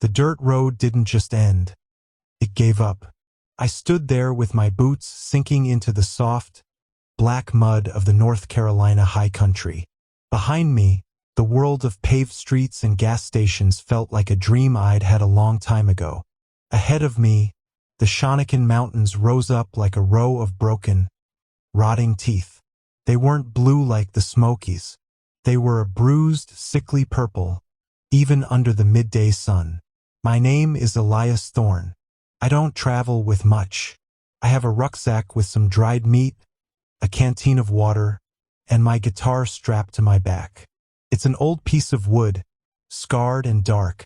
The dirt road didn't just end. It gave up. I stood there with my boots sinking into the soft, black mud of the North Carolina high country. Behind me, the world of paved streets and gas stations felt like a dream I'd had a long time ago. Ahead of me, the Shonokin Mountains rose up like a row of broken, rotting teeth. They weren't blue like the Smokies. They were a bruised, sickly purple, even under the midday sun. My name is Elias Thorne. I don't travel with much. I have a rucksack with some dried meat, a canteen of water, and my guitar strapped to my back. It's an old piece of wood, scarred and dark,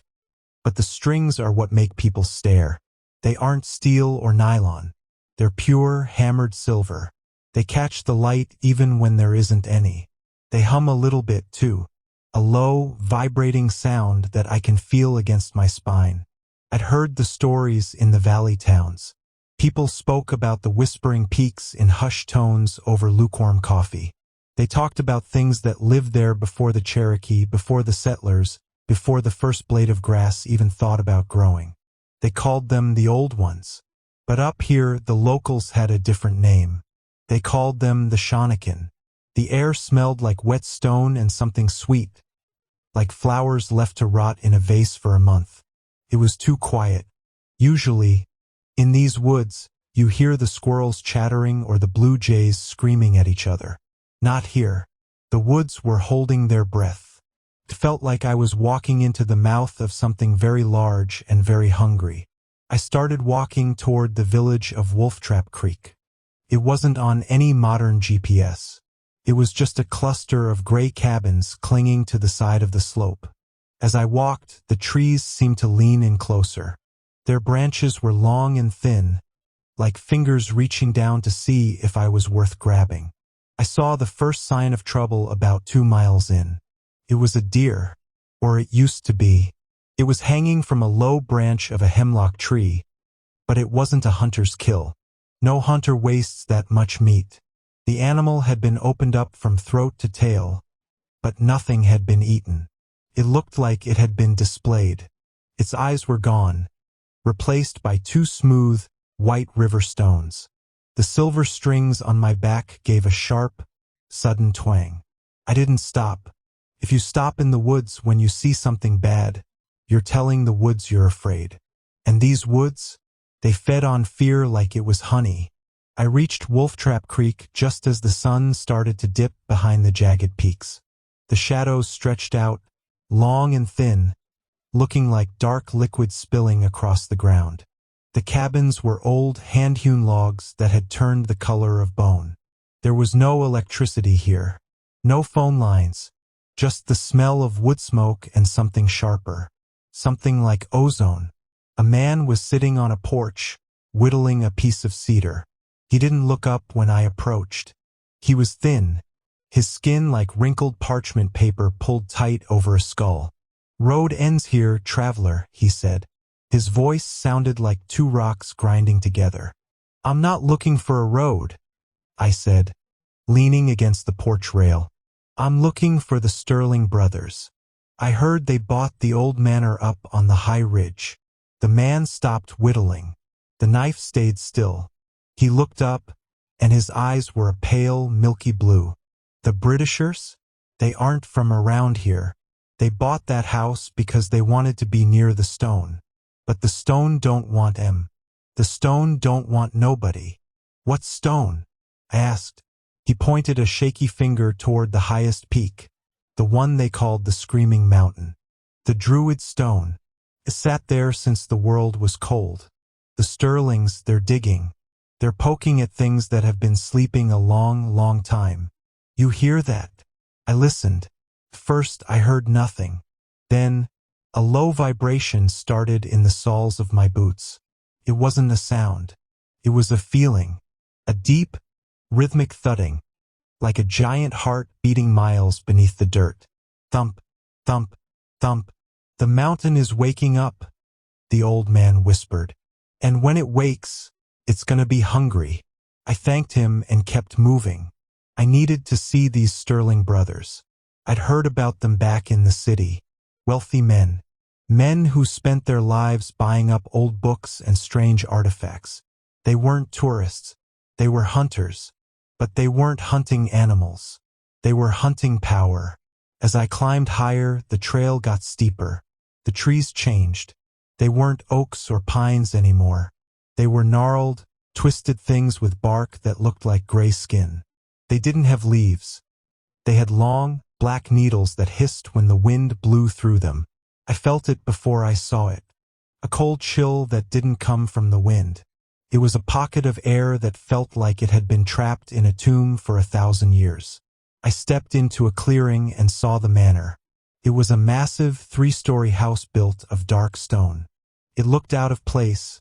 but the strings are what make people stare. They aren't steel or nylon. They're pure, hammered silver. They catch the light even when there isn't any. They hum a little bit, too. A low, vibrating sound that I can feel against my spine. I'd heard the stories in the valley towns. People spoke about the whispering peaks in hushed tones over lukewarm coffee. They talked about things that lived there before the Cherokee, before the settlers, before the first blade of grass even thought about growing. They called them the Old Ones. But up here, the locals had a different name. They called them the Shonokin. The air smelled like wet stone and something sweet, like flowers left to rot in a vase for a month. It was too quiet. Usually, in these woods, you hear the squirrels chattering or the blue jays screaming at each other. Not here. The woods were holding their breath. It felt like I was walking into the mouth of something very large and very hungry. I started walking toward the village of Wolftrap Creek. It wasn't on any modern GPS. It was just a cluster of gray cabins clinging to the side of the slope. As I walked, the trees seemed to lean in closer. Their branches were long and thin, like fingers reaching down to see if I was worth grabbing. I saw the first sign of trouble about 2 miles in. It was a deer, or it used to be. It was hanging from a low branch of a hemlock tree, but it wasn't a hunter's kill. No hunter wastes that much meat. The animal had been opened up from throat to tail, but nothing had been eaten. It looked like it had been displayed. Its eyes were gone, replaced by 2 smooth, white river stones. The silver strings on my back gave a sharp, sudden twang. I didn't stop. If you stop in the woods when you see something bad, you're telling the woods you're afraid. And these woods, they fed on fear like it was honey. I reached Wolftrap Creek just as the sun started to dip behind the jagged peaks. The shadows stretched out, long and thin, looking like dark liquid spilling across the ground. The cabins were old, hand-hewn logs that had turned the color of bone. There was no electricity here, no phone lines, just the smell of wood smoke and something sharper, something like ozone. A man was sitting on a porch, whittling a piece of cedar. He didn't look up when I approached. He was thin, his skin like wrinkled parchment paper pulled tight over a skull. "Road ends here, traveler," he said. His voice sounded like 2 rocks grinding together. "I'm not looking for a road," I said, leaning against the porch rail. "I'm looking for the Sterling brothers. I heard they bought the old manor up on the high ridge." The man stopped whittling. The knife stayed still. He looked up, and his eyes were a pale, milky blue. "The Britishers? They aren't from around here. They bought that house because they wanted to be near the stone. But the stone don't want 'em. The stone don't want nobody." "What stone?" I asked. He pointed a shaky finger toward the highest peak, the one they called the Screaming Mountain. "The Druid Stone. It sat there since the world was cold. The Sterlings, they're digging. They're poking at things that have been sleeping a long, long time. You hear that?" I listened. First, I heard nothing. Then, a low vibration started in the soles of my boots. It wasn't a sound. It was a feeling. A deep, rhythmic thudding, like a giant heart beating miles beneath the dirt. Thump, thump, thump. "The mountain is waking up," the old man whispered. "And when it wakes, it's gonna be hungry." I thanked him and kept moving. I needed to see these Sterling brothers. I'd heard about them back in the city. Wealthy men, Men who spent their lives buying up old books and strange artifacts. They weren't tourists. They were hunters. But they weren't hunting animals. They were hunting power. As I climbed higher, the trail got steeper. The trees changed. They weren't oaks or pines anymore. They were gnarled, twisted things with bark that looked like gray skin. They didn't have leaves. They had long, black needles that hissed when the wind blew through them. I felt it before I saw it. A cold chill that didn't come from the wind. It was a pocket of air that felt like it had been trapped in a tomb for 1,000 years. I stepped into a clearing and saw the manor. It was a massive 3-story house built of dark stone. It looked out of place,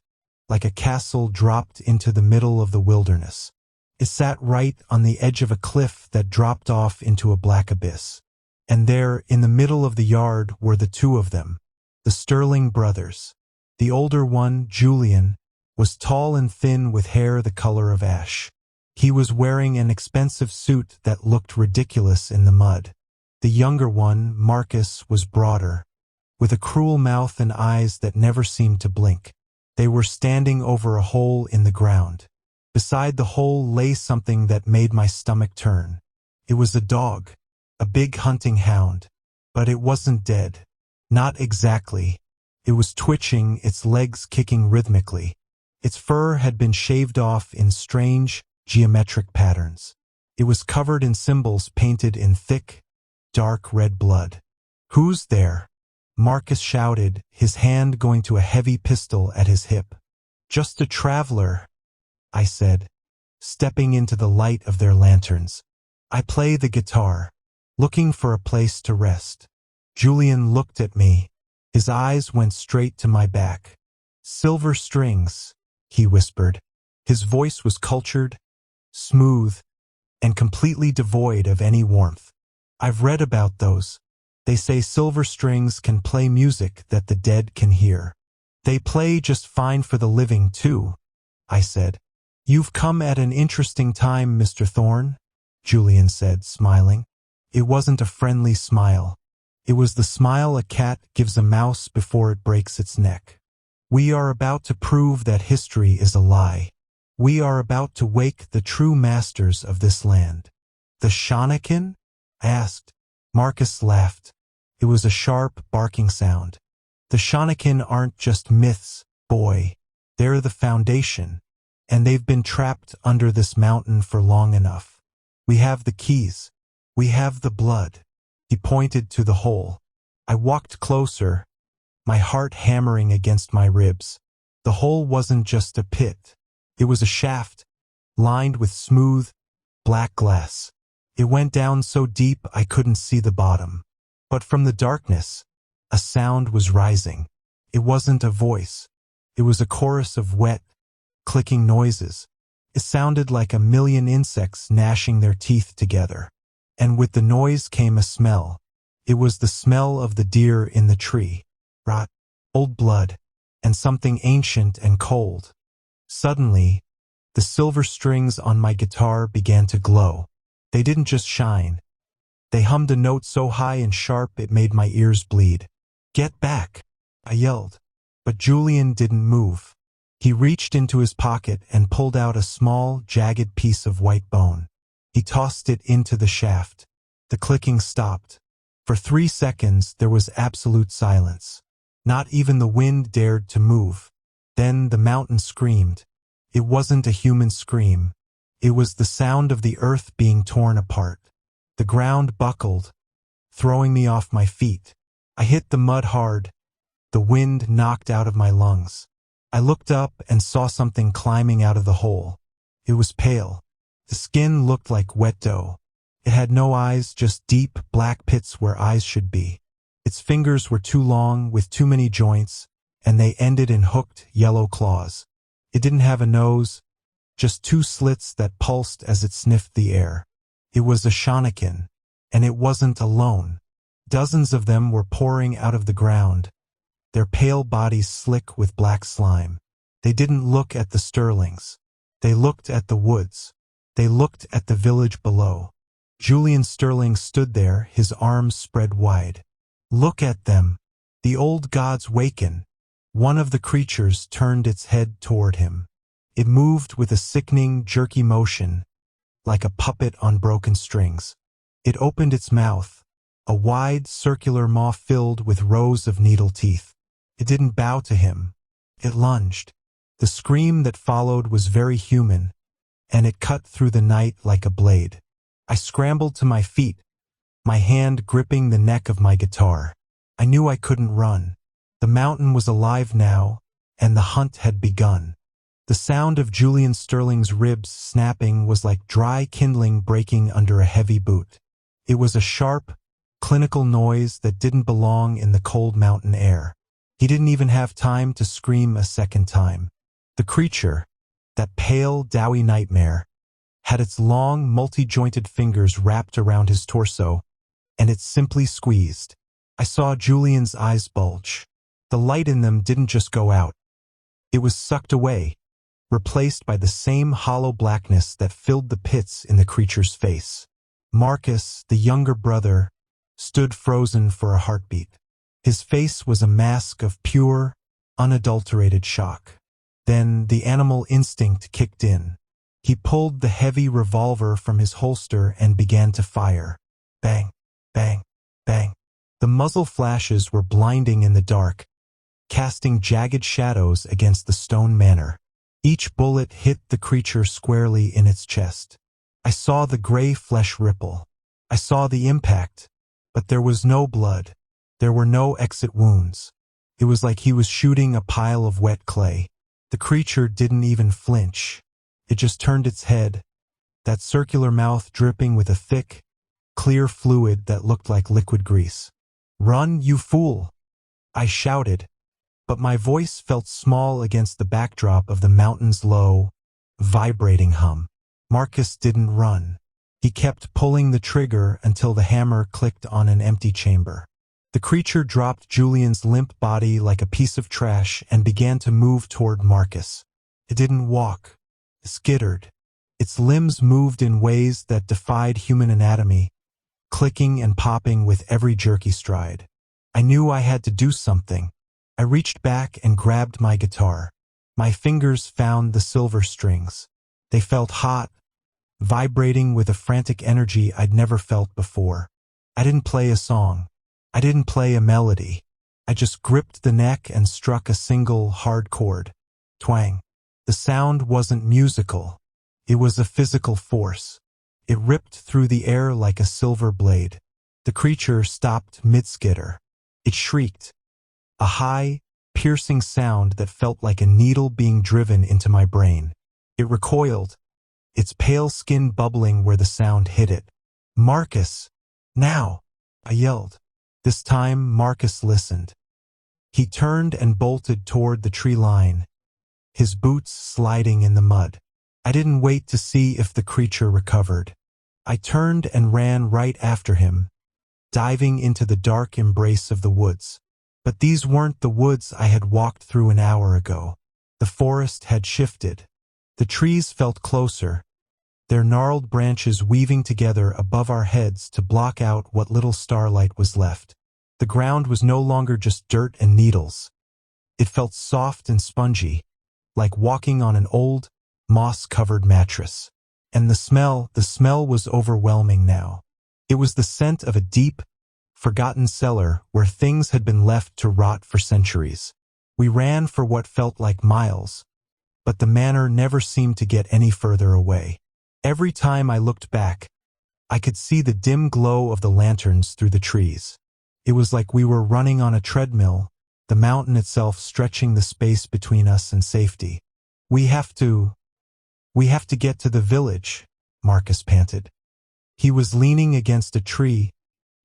like a castle dropped into the middle of the wilderness. It sat right on the edge of a cliff that dropped off into a black abyss. And there, in the middle of the yard, were the two of them, the Sterling brothers. The older one, Julian, was tall and thin with hair the color of ash. He was wearing an expensive suit that looked ridiculous in the mud. The younger one, Marcus, was broader, with a cruel mouth and eyes that never seemed to blink. They were standing over a hole in the ground. Beside the hole lay something that made my stomach turn. It was a dog, a big hunting hound. But it wasn't dead. Not exactly. It was twitching, its legs kicking rhythmically. Its fur had been shaved off in strange, geometric patterns. It was covered in symbols painted in thick, dark red blood. "Who's there?" Marcus shouted, his hand going to a heavy pistol at his hip. "Just a traveler," I said, stepping into the light of their lanterns. "I play the guitar, looking for a place to rest." Julian looked at me. His eyes went straight to my back. "Silver strings," he whispered. His voice was cultured, smooth, and completely devoid of any warmth. "I've read about those. They say silver strings can play music that the dead can hear. They play just fine for the living, too," I said. "You've come at an interesting time, Mr. Thorne," Julian said, smiling. It wasn't a friendly smile. It was the smile a cat gives a mouse before it breaks its neck. "We are about to prove that history is a lie. We are about to wake the true masters of this land." "The Shonokin?" I asked. Marcus laughed. It was a sharp, barking sound. "The Shonokin aren't just myths, boy. They're the foundation. And they've been trapped under this mountain for long enough. We have the keys. We have the blood." He pointed to the hole. I walked closer, my heart hammering against my ribs. The hole wasn't just a pit. It was a shaft, lined with smooth, black glass. It went down so deep I couldn't see the bottom. But from the darkness, a sound was rising. It wasn't a voice. It was a chorus of wet, clicking noises. It sounded like a million insects gnashing their teeth together. And with the noise came a smell. It was the smell of the deer in the tree. Rot, old blood, and something ancient and cold. Suddenly, the silver strings on my guitar began to glow. They didn't just shine. They hummed a note so high and sharp it made my ears bleed. "Get back," I yelled. But Julian didn't move. He reached into his pocket and pulled out a small, jagged piece of white bone. He tossed it into the shaft. The clicking stopped. For 3 seconds there was absolute silence. Not even the wind dared to move. Then the mountain screamed. It wasn't a human scream. It was the sound of the earth being torn apart. The ground buckled, throwing me off my feet. I hit the mud hard. The wind knocked out of my lungs. I looked up and saw something climbing out of the hole. It was pale. The skin looked like wet dough. It had no eyes, just deep, black pits where eyes should be. Its fingers were too long, with too many joints, and they ended in hooked, yellow claws. It didn't have a nose, just 2 slits that pulsed as it sniffed the air. It was a Shonokin, and it wasn't alone. Dozens of them were pouring out of the ground, their pale bodies slick with black slime. They didn't look at the Sterlings. They looked at the woods. They looked at the village below. Julian Sterling stood there, his arms spread wide. "Look at them," The old gods waken. One of the creatures turned its head toward him. It moved with a sickening, jerky motion, like a puppet on broken strings. It opened its mouth, a wide, circular maw filled with rows of needle teeth. It didn't bow to him. It lunged. The scream that followed was very human, and it cut through the night like a blade. I scrambled to my feet, my hand gripping the neck of my guitar. I knew I couldn't run. The mountain was alive now, and the hunt had begun. The sound of Julian Sterling's ribs snapping was like dry kindling breaking under a heavy boot. It was a sharp, clinical noise that didn't belong in the cold mountain air. He didn't even have time to scream a second time. The creature, that pale, doughy nightmare, had its long, multi-jointed fingers wrapped around his torso, and it simply squeezed. I saw Julian's eyes bulge. The light in them didn't just go out. It was sucked away, replaced by the same hollow blackness that filled the pits in the creature's face. Marcus, the younger brother, stood frozen for a heartbeat. His face was a mask of pure, unadulterated shock. Then the animal instinct kicked in. He pulled the heavy revolver from his holster and began to fire. Bang, bang, bang. The muzzle flashes were blinding in the dark, casting jagged shadows against the stone manor. Each bullet hit the creature squarely in its chest. I saw the gray flesh ripple. I saw the impact, but there was no blood. There were no exit wounds. It was like he was shooting a pile of wet clay. The creature didn't even flinch. It just turned its head, that circular mouth dripping with a thick, clear fluid that looked like liquid grease. "Run, you fool!" I shouted, but my voice felt small against the backdrop of the mountain's low, vibrating hum. Marcus didn't run. He kept pulling the trigger until the hammer clicked on an empty chamber. The creature dropped Julian's limp body like a piece of trash and began to move toward Marcus. It didn't walk. It skittered. Its limbs moved in ways that defied human anatomy, clicking and popping with every jerky stride. I knew I had to do something. I reached back and grabbed my guitar. My fingers found the silver strings. They felt hot, vibrating with a frantic energy I'd never felt before. I didn't play a song. I didn't play a melody. I just gripped the neck and struck a single hard chord. Twang. The sound wasn't musical. It was a physical force. It ripped through the air like a silver blade. The creature stopped mid-skitter. It shrieked. A high, piercing sound that felt like a needle being driven into my brain. It recoiled, its pale skin bubbling where the sound hit it. "Marcus! Now!" I yelled. This time, Marcus listened. He turned and bolted toward the tree line, his boots sliding in the mud. I didn't wait to see if the creature recovered. I turned and ran right after him, diving into the dark embrace of the woods. But these weren't the woods I had walked through an hour ago. The forest had shifted. The trees felt closer, their gnarled branches weaving together above our heads to block out what little starlight was left. The ground was no longer just dirt and needles. It felt soft and spongy, like walking on an old, moss-covered mattress. And the smell was overwhelming now. It was the scent of a deep, forgotten cellar where things had been left to rot for centuries. We ran for what felt like miles, but the manor never seemed to get any further away. Every time I looked back, I could see the dim glow of the lanterns through the trees. It was like we were running on a treadmill, the mountain itself stretching the space between us and safety. We have to get to the village," Marcus panted. He was leaning against a tree,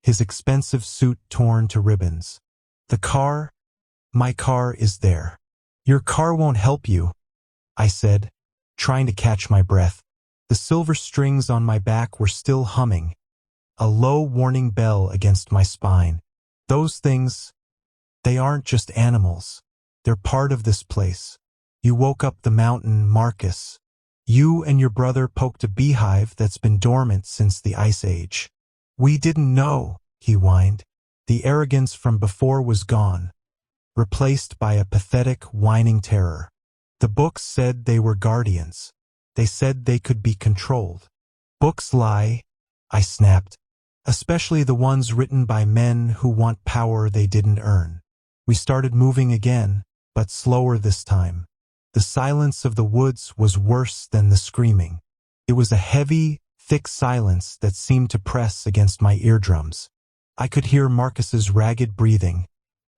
his expensive suit torn to ribbons. My car is there." "Your car won't help you," I said, trying to catch my breath. The silver strings on my back were still humming, a low warning bell against my spine. "Those things, they aren't just animals. They're part of this place. You woke up the mountain, Marcus. You and your brother poked a beehive that's been dormant since the Ice Age." "We didn't know," he whined. The arrogance from before was gone, replaced by a pathetic, whining terror. The books said they were guardians. They said they could be controlled. Books lie, I snapped, especially the ones written by men who want power they didn't earn. We started moving again, but slower this time. The silence of the woods was worse than the screaming. It was a heavy, thick silence that seemed to press against my eardrums. I could hear Marcus's ragged breathing,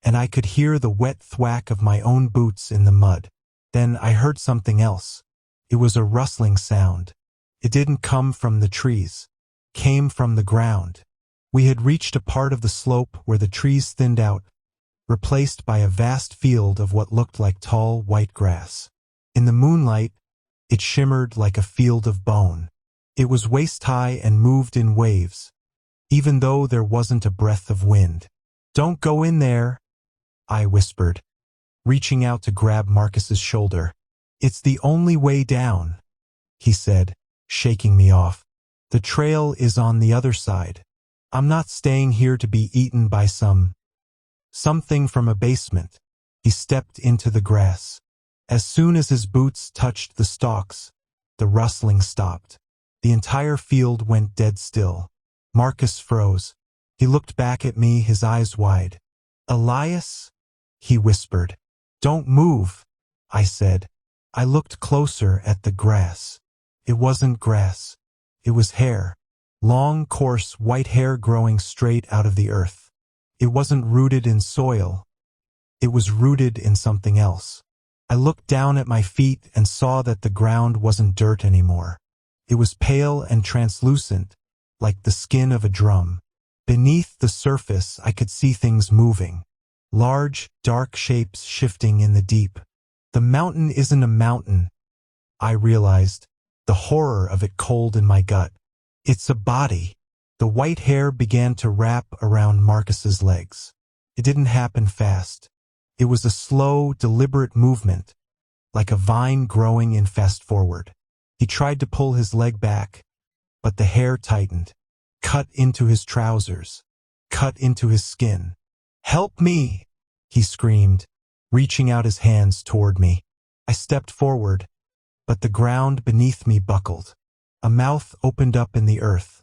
and I could hear the wet thwack of my own boots in the mud. Then I heard something else. It was a rustling sound. It didn't come from the trees. It came from the ground. We had reached a part of the slope where the trees thinned out, replaced by a vast field of what looked like tall, white grass. In the moonlight, it shimmered like a field of bone. It was waist-high and moved in waves, even though there wasn't a breath of wind. "Don't go in there," I whispered, reaching out to grab Marcus's shoulder. "It's the only way down," he said, shaking me off. "The trail is on the other side. I'm not staying here to be eaten by something from a basement." He stepped into the grass. As soon as his boots touched the stalks, the rustling stopped. The entire field went dead still. Marcus froze. He looked back at me, his eyes wide. "Elias?" he whispered. "Don't move," I said. I looked closer at the grass. It wasn't grass. It was hair. Long, coarse, white hair growing straight out of the earth. It wasn't rooted in soil. It was rooted in something else. I looked down at my feet and saw that the ground wasn't dirt anymore. It was pale and translucent, like the skin of a drum. Beneath the surface, I could see things moving. Large, dark shapes shifting in the deep. The mountain isn't a mountain, I realized, the horror of it cold in my gut. It's a body. The white hair began to wrap around Marcus's legs. It didn't happen fast. It was a slow, deliberate movement, like a vine growing in fast forward. He tried to pull his leg back, but the hair tightened, cut into his trousers, cut into his skin. "Help me!" he screamed, reaching out his hands toward me. I stepped forward, but the ground beneath me buckled. A mouth opened up in the earth.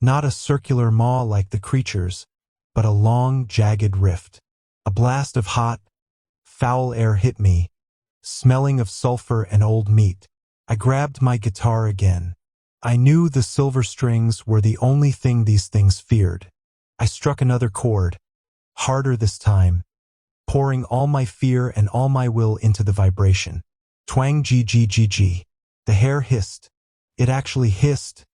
Not a circular maw like the creature's, but a long, jagged rift. A blast of hot, foul air hit me, smelling of sulfur and old meat. I grabbed my guitar again. I knew the silver strings were the only thing these things feared. I struck another chord, harder this time, pouring all my fear and all my will into the vibration. Twang g. The hair hissed. It actually hissed,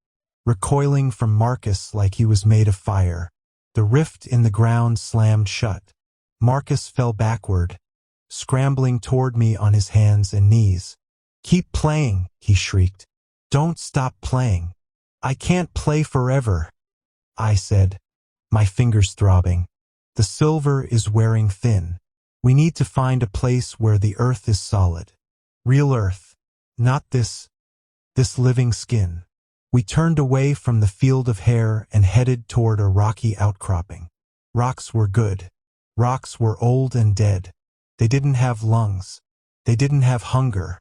recoiling from Marcus like he was made of fire. The rift in the ground slammed shut. Marcus fell backward, scrambling toward me on his hands and knees. "Keep playing," he shrieked. "Don't stop playing." "I can't play forever," I said, my fingers throbbing. "The silver is wearing thin. We need to find a place where the earth is solid. Real earth, not this living skin." We turned away from the field of hair and headed toward a rocky outcropping. Rocks were good. Rocks were old and dead. They didn't have lungs. They didn't have hunger.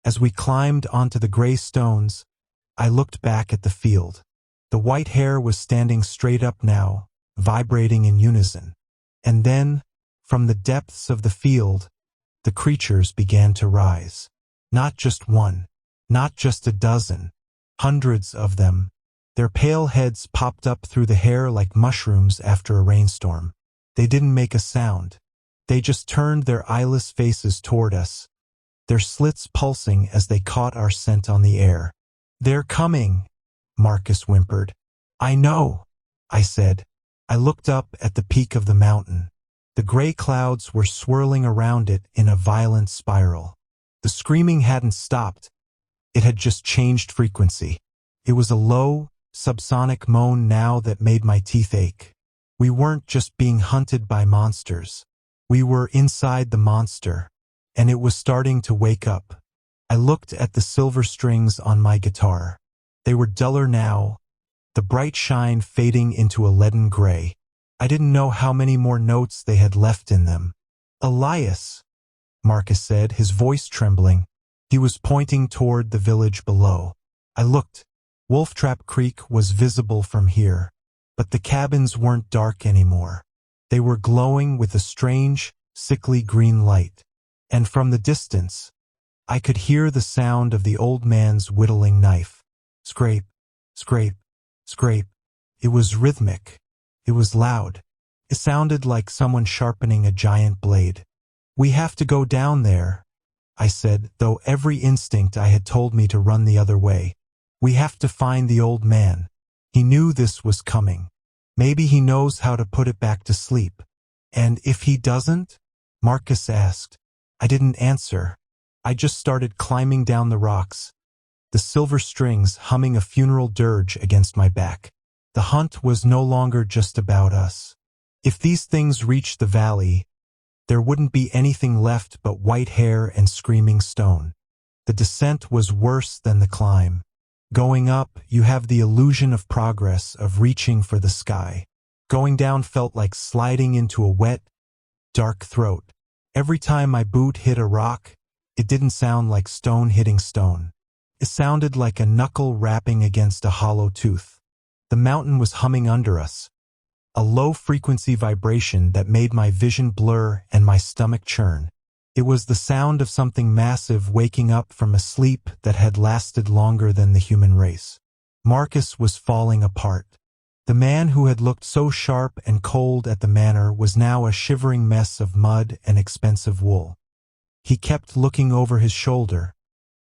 As we climbed onto the gray stones, I looked back at the field. The white hair was standing straight up now, vibrating in unison. And then, from the depths of the field, the creatures began to rise. Not just one, not just a dozen, hundreds of them. Their pale heads popped up through the hair like mushrooms after a rainstorm. They didn't make a sound. They just turned their eyeless faces toward us, their slits pulsing as they caught our scent on the air. "They're coming," Marcus whimpered. "I know," I said. I looked up at the peak of the mountain. The gray clouds were swirling around it in a violent spiral. The screaming hadn't stopped. It had just changed frequency. It was a low, subsonic moan now that made my teeth ache. We weren't just being hunted by monsters. We were inside the monster, and it was starting to wake up. I looked at the silver strings on my guitar. They were duller now, the bright shine fading into a leaden gray. I didn't know how many more notes they had left in them. Elias, Marcus said, his voice trembling. He was pointing toward the village below. I looked. Wolftrap Creek was visible from here, but the cabins weren't dark anymore. They were glowing with a strange, sickly green light. And from the distance, I could hear the sound of the old man's whittling knife. Scrape, scrape, scrape. It was rhythmic. It was loud. It sounded like someone sharpening a giant blade. We have to go down there, I said, though every instinct I had told me to run the other way. We have to find the old man. He knew this was coming. Maybe he knows how to put it back to sleep. And if he doesn't? Marcus asked. I didn't answer. I just started climbing down the rocks, the silver strings humming a funeral dirge against my back. The hunt was no longer just about us. If these things reached the valley, there wouldn't be anything left but white hair and screaming stone. The descent was worse than the climb. Going up, you have the illusion of progress, of reaching for the sky. Going down felt like sliding into a wet, dark throat. Every time my boot hit a rock, it didn't sound like stone hitting stone. It sounded like a knuckle rapping against a hollow tooth. The mountain was humming under us, a low-frequency vibration that made my vision blur and my stomach churn. It was the sound of something massive waking up from a sleep that had lasted longer than the human race. Marcus was falling apart. The man who had looked so sharp and cold at the manor was now a shivering mess of mud and expensive wool. He kept looking over his shoulder,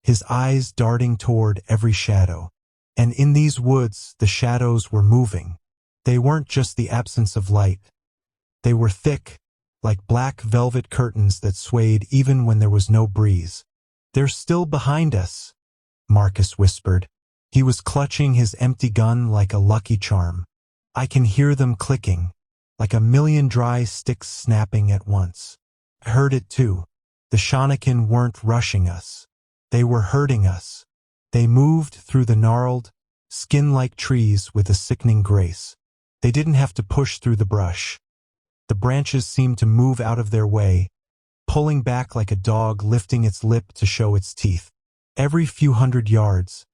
his eyes darting toward every shadow. And in these woods, the shadows were moving. They weren't just the absence of light. They were thick, like black velvet curtains that swayed even when there was no breeze. They're still behind us, Marcus whispered. He was clutching his empty gun like a lucky charm. I can hear them clicking, like a million dry sticks snapping at once. I heard it too. The Shonokin weren't rushing us. They were herding us. They moved through the gnarled, skin-like trees with a sickening grace. They didn't have to push through the brush. The branches seemed to move out of their way, pulling back like a dog lifting its lip to show its teeth. Every few hundred yards,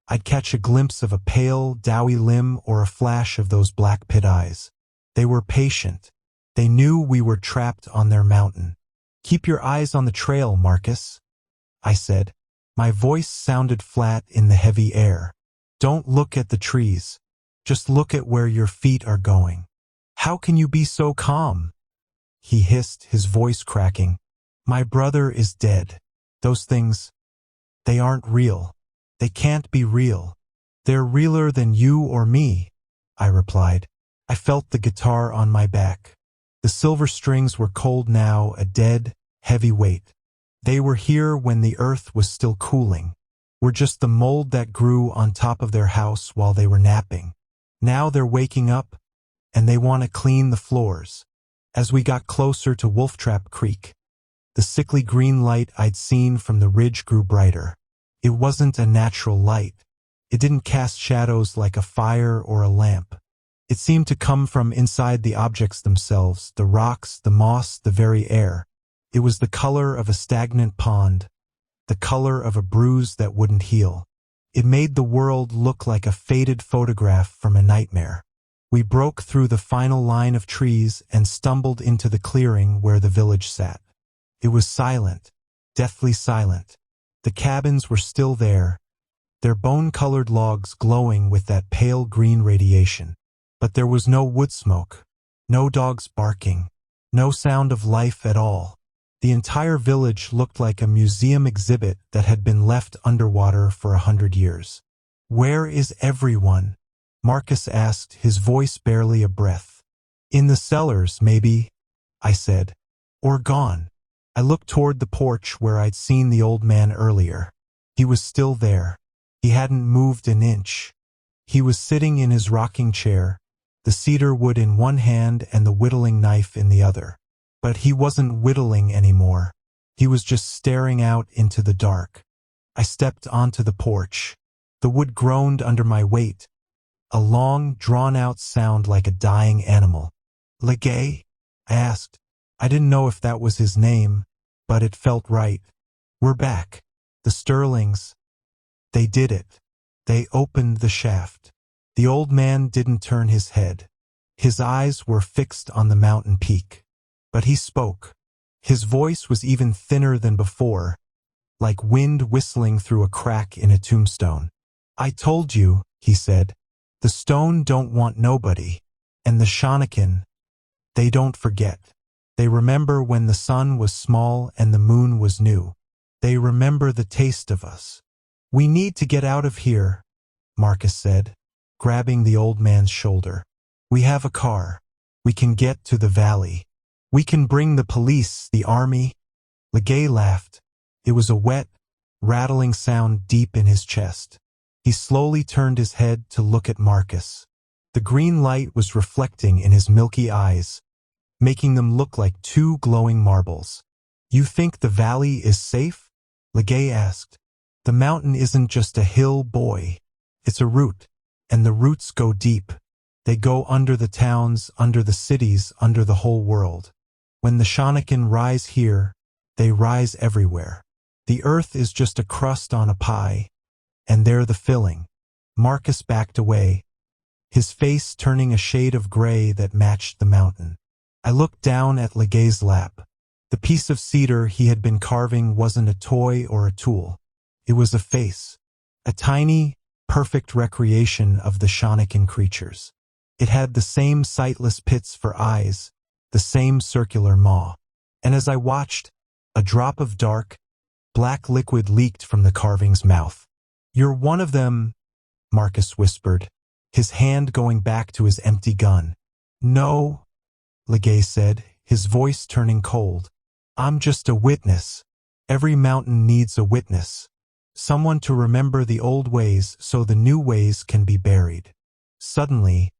I'd catch a glimpse of a pale, doughy limb or a flash of those black pit eyes. They were patient. They knew we were trapped on their mountain. Keep your eyes on the trail, Marcus, I said. My voice sounded flat in the heavy air. Don't look at the trees. Just look at where your feet are going. How can you be so calm? He hissed, his voice cracking. My brother is dead. Those things, they aren't real. They can't be real. They're realer than you or me, I replied. I felt the guitar on my back. The silver strings were cold now, a dead, heavy weight. They were here when the earth was still cooling. Were just the mold that grew on top of their house while they were napping. Now they're waking up, and they want to clean the floors. As we got closer to Wolftrap Creek, the sickly green light I'd seen from the ridge grew brighter. It wasn't a natural light. It didn't cast shadows like a fire or a lamp. It seemed to come from inside the objects themselves, the rocks, the moss, the very air. It was the color of a stagnant pond, the color of a bruise that wouldn't heal. It made the world look like a faded photograph from a nightmare. We broke through the final line of trees and stumbled into the clearing where the village sat. It was silent, deathly silent. The cabins were still there, their bone-colored logs glowing with that pale green radiation. But there was no wood smoke, no dogs barking, no sound of life at all. The entire village looked like a museum exhibit that had been left underwater for 100 years. Where is everyone? Marcus asked, his voice barely a breath. In the cellars, maybe, I said. Or gone. I looked toward the porch where I'd seen the old man earlier. He was still there. He hadn't moved an inch. He was sitting in his rocking chair, the cedar wood in one hand and the whittling knife in the other. But he wasn't whittling anymore. He was just staring out into the dark. I stepped onto the porch. The wood groaned under my weight, a long, drawn-out sound like a dying animal. Legay? I asked. I didn't know if that was his name, but it felt right. We're back. The Sterlings. They did it. They opened the shaft. The old man didn't turn his head. His eyes were fixed on the mountain peak. But he spoke. His voice was even thinner than before, like wind whistling through a crack in a tombstone. I told you, he said, the stone don't want nobody, and the Shonokin, they don't forget. They remember when the sun was small and the moon was new. They remember the taste of us. We need to get out of here, Marcus said, grabbing the old man's shoulder. We have a car. We can get to the valley. We can bring the police, the army. Legay laughed. It was a wet, rattling sound deep in his chest. He slowly turned his head to look at Marcus. The green light was reflecting in his milky eyes, making them look like two glowing marbles. You think the valley is safe? Legay asked. The mountain isn't just a hill, boy. It's a root, and the roots go deep. They go under the towns, under the cities, under the whole world. When the Shonokin rise here, they rise everywhere. The earth is just a crust on a pie, and they're the filling. Marcus backed away, his face turning a shade of gray that matched the mountain. I looked down at Legay's lap. The piece of cedar he had been carving wasn't a toy or a tool. It was a face, a tiny, perfect recreation of the Shonokin creatures. It had the same sightless pits for eyes, the same circular maw. And as I watched, a drop of dark, black liquid leaked from the carving's mouth. You're one of them, Marcus whispered, his hand going back to his empty gun. No, Legay said, his voice turning cold. I'm just a witness. Every mountain needs a witness. Someone to remember the old ways so the new ways can be buried. Suddenly,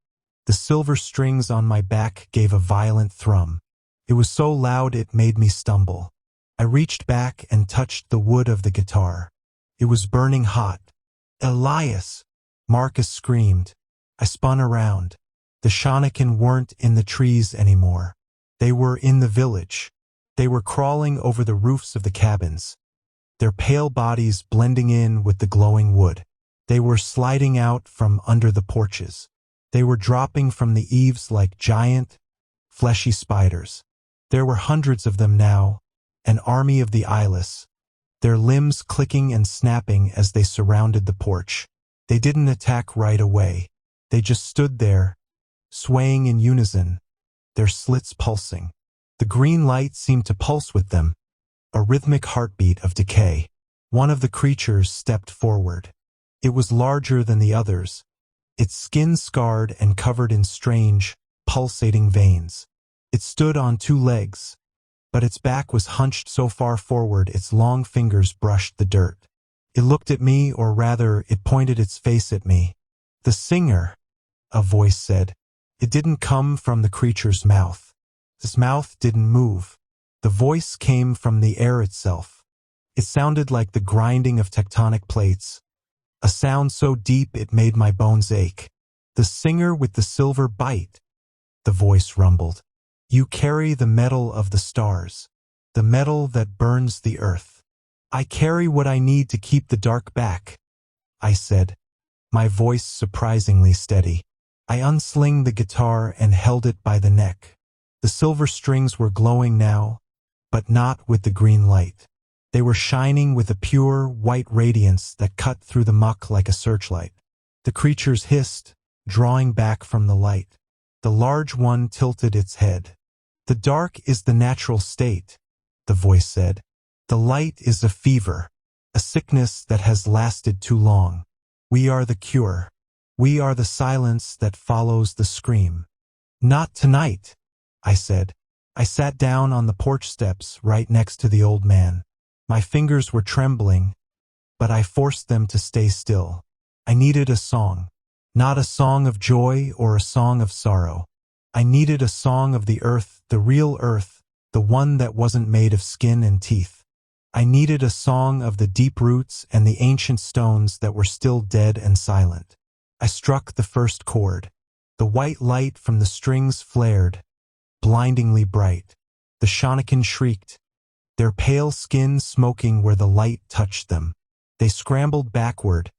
the silver strings on my back gave a violent thrum. It was so loud it made me stumble. I reached back and touched the wood of the guitar. It was burning hot. Elias! Marcus screamed. I spun around. The Shonokin weren't in the trees anymore. They were in the village. They were crawling over the roofs of the cabins, their pale bodies blending in with the glowing wood. They were sliding out from under the porches. They were dropping from the eaves like giant, fleshy spiders. There were hundreds of them now, an army of the eyeless, their limbs clicking and snapping as they surrounded the porch. They didn't attack right away. They just stood there, swaying in unison, their slits pulsing. The green light seemed to pulse with them, a rhythmic heartbeat of decay. One of the creatures stepped forward. It was larger than the others, its skin scarred and covered in strange, pulsating veins. It stood on two legs, but its back was hunched so far forward its long fingers brushed the dirt. It looked at me, or rather, it pointed its face at me. The singer, a voice said. It didn't come from the creature's mouth. His mouth didn't move. The voice came from the air itself. It sounded like the grinding of tectonic plates, a sound so deep it made my bones ache. The singer with the silver bite, the voice rumbled. You carry the metal of the stars, the metal that burns the earth. I carry what I need to keep the dark back, I said, my voice surprisingly steady. I unslung the guitar and held it by the neck. The silver strings were glowing now, but not with the green light. They were shining with a pure, white radiance that cut through the muck like a searchlight. The creatures hissed, drawing back from the light. The large one tilted its head. The dark is the natural state, the voice said. The light is a fever, a sickness that has lasted too long. We are the cure. We are the silence that follows the scream. Not tonight, I said. I sat down on the porch steps right next to the old man. My fingers were trembling, but I forced them to stay still. I needed a song. Not a song of joy or a song of sorrow. I needed a song of the earth, the real earth, the one that wasn't made of skin and teeth. I needed a song of the deep roots and the ancient stones that were still dead and silent. I struck the first chord. The white light from the strings flared, blindingly bright. The Shonokin shrieked, their pale skin smoking where the light touched them. They scrambled backward,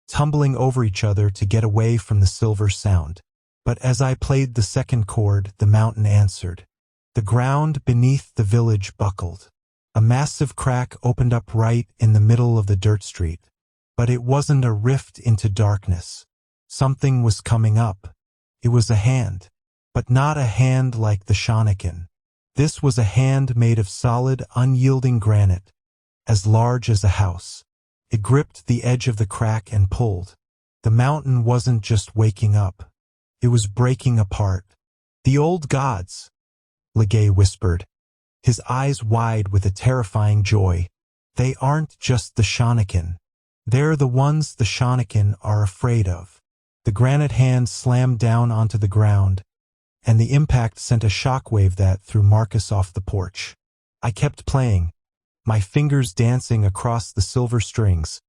tumbling over each other to get away from the silver sound. But as I played the second chord, the mountain answered. The ground beneath the village buckled. A massive crack opened up right in the middle of the dirt street. But it wasn't a rift into darkness. Something was coming up. It was a hand. But not a hand like the Shonokin. This was a hand made of solid, unyielding granite, as large as a house. It gripped the edge of the crack and pulled. The mountain wasn't just waking up. It was breaking apart. The old gods, Legay whispered, his eyes wide with a terrifying joy. They aren't just the Shonokin. They're the ones the Shonokin are afraid of. The granite hand slammed down onto the ground, and the impact sent a shockwave that threw Marcus off the porch. I kept playing, my fingers dancing across the silver strings,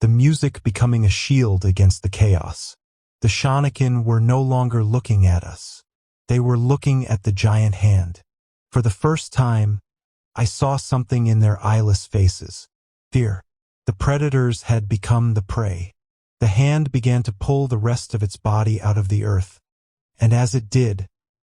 the music becoming a shield against the chaos. The Shonokin were no longer looking at us. They were looking at the giant hand. For the first time, I saw something in their eyeless faces. Fear. The predators had become the prey. The hand began to pull the rest of its body out of the earth, and as it did,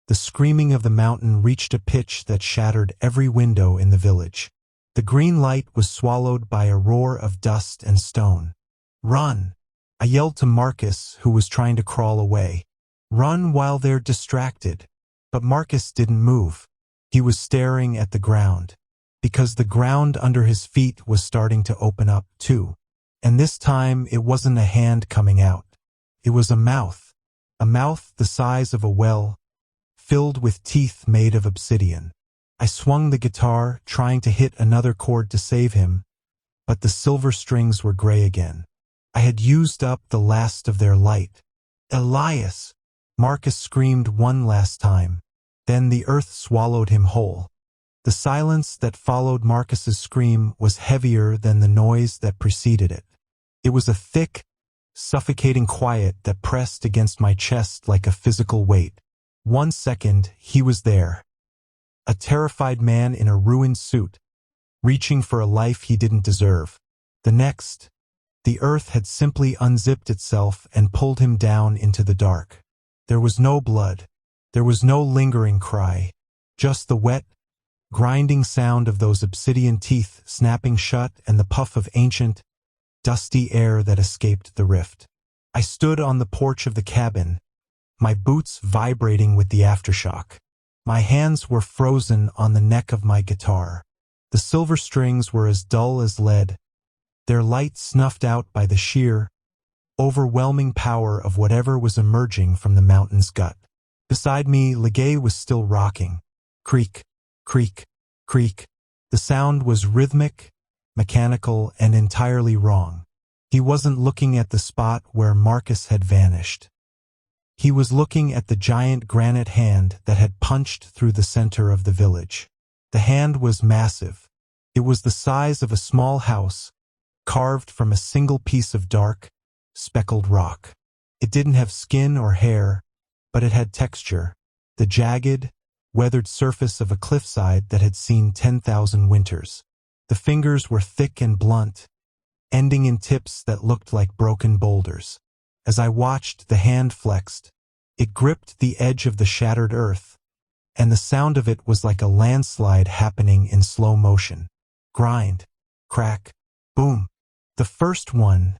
the screaming of the mountain reached a pitch that shattered every window in the village. The green light was swallowed by a roar of dust and stone. Run! I yelled to Marcus, who was trying to crawl away. Run while they're distracted. But Marcus didn't move. He was staring at the ground, because the ground under his feet was starting to open up too. And this time it wasn't a hand coming out. It was a mouth the size of a well, filled with teeth made of obsidian. I swung the guitar, trying to hit another chord to save him, but the silver strings were gray again. I had used up the last of their light. Elias! Marcus screamed one last time. Then the earth swallowed him whole. The silence that followed Marcus's scream was heavier than the noise that preceded it. It was a thick, suffocating quiet that pressed against my chest like a physical weight. 1 second, he was there. A terrified man in a ruined suit, reaching for a life he didn't deserve. The next, the earth had simply unzipped itself and pulled him down into the dark. There was no blood. There was no lingering cry. Just the wet, grinding sound of those obsidian teeth snapping shut and the puff of ancient, dusty air that escaped the rift. I stood on the porch of the cabin, my boots vibrating with the aftershock. My hands were frozen on the neck of my guitar. The silver strings were as dull as lead, their light snuffed out by the sheer, overwhelming power of whatever was emerging from the mountain's gut. Beside me, Legay was still rocking. Creak, creak, creak. The sound was rhythmic, mechanical, and entirely wrong. He wasn't looking at the spot where Marcus had vanished. He was looking at the giant granite hand that had punched through the center of the village. The hand was massive. It was the size of a small house, carved from a single piece of dark, speckled rock. It didn't have skin or hair, but it had texture, the jagged, weathered surface of a cliffside that had seen 10,000 winters. The fingers were thick and blunt, ending in tips that looked like broken boulders. As I watched, the hand flexed. It gripped the edge of the shattered earth, and the sound of it was like a landslide happening in slow motion. Grind, crack, boom. The first one,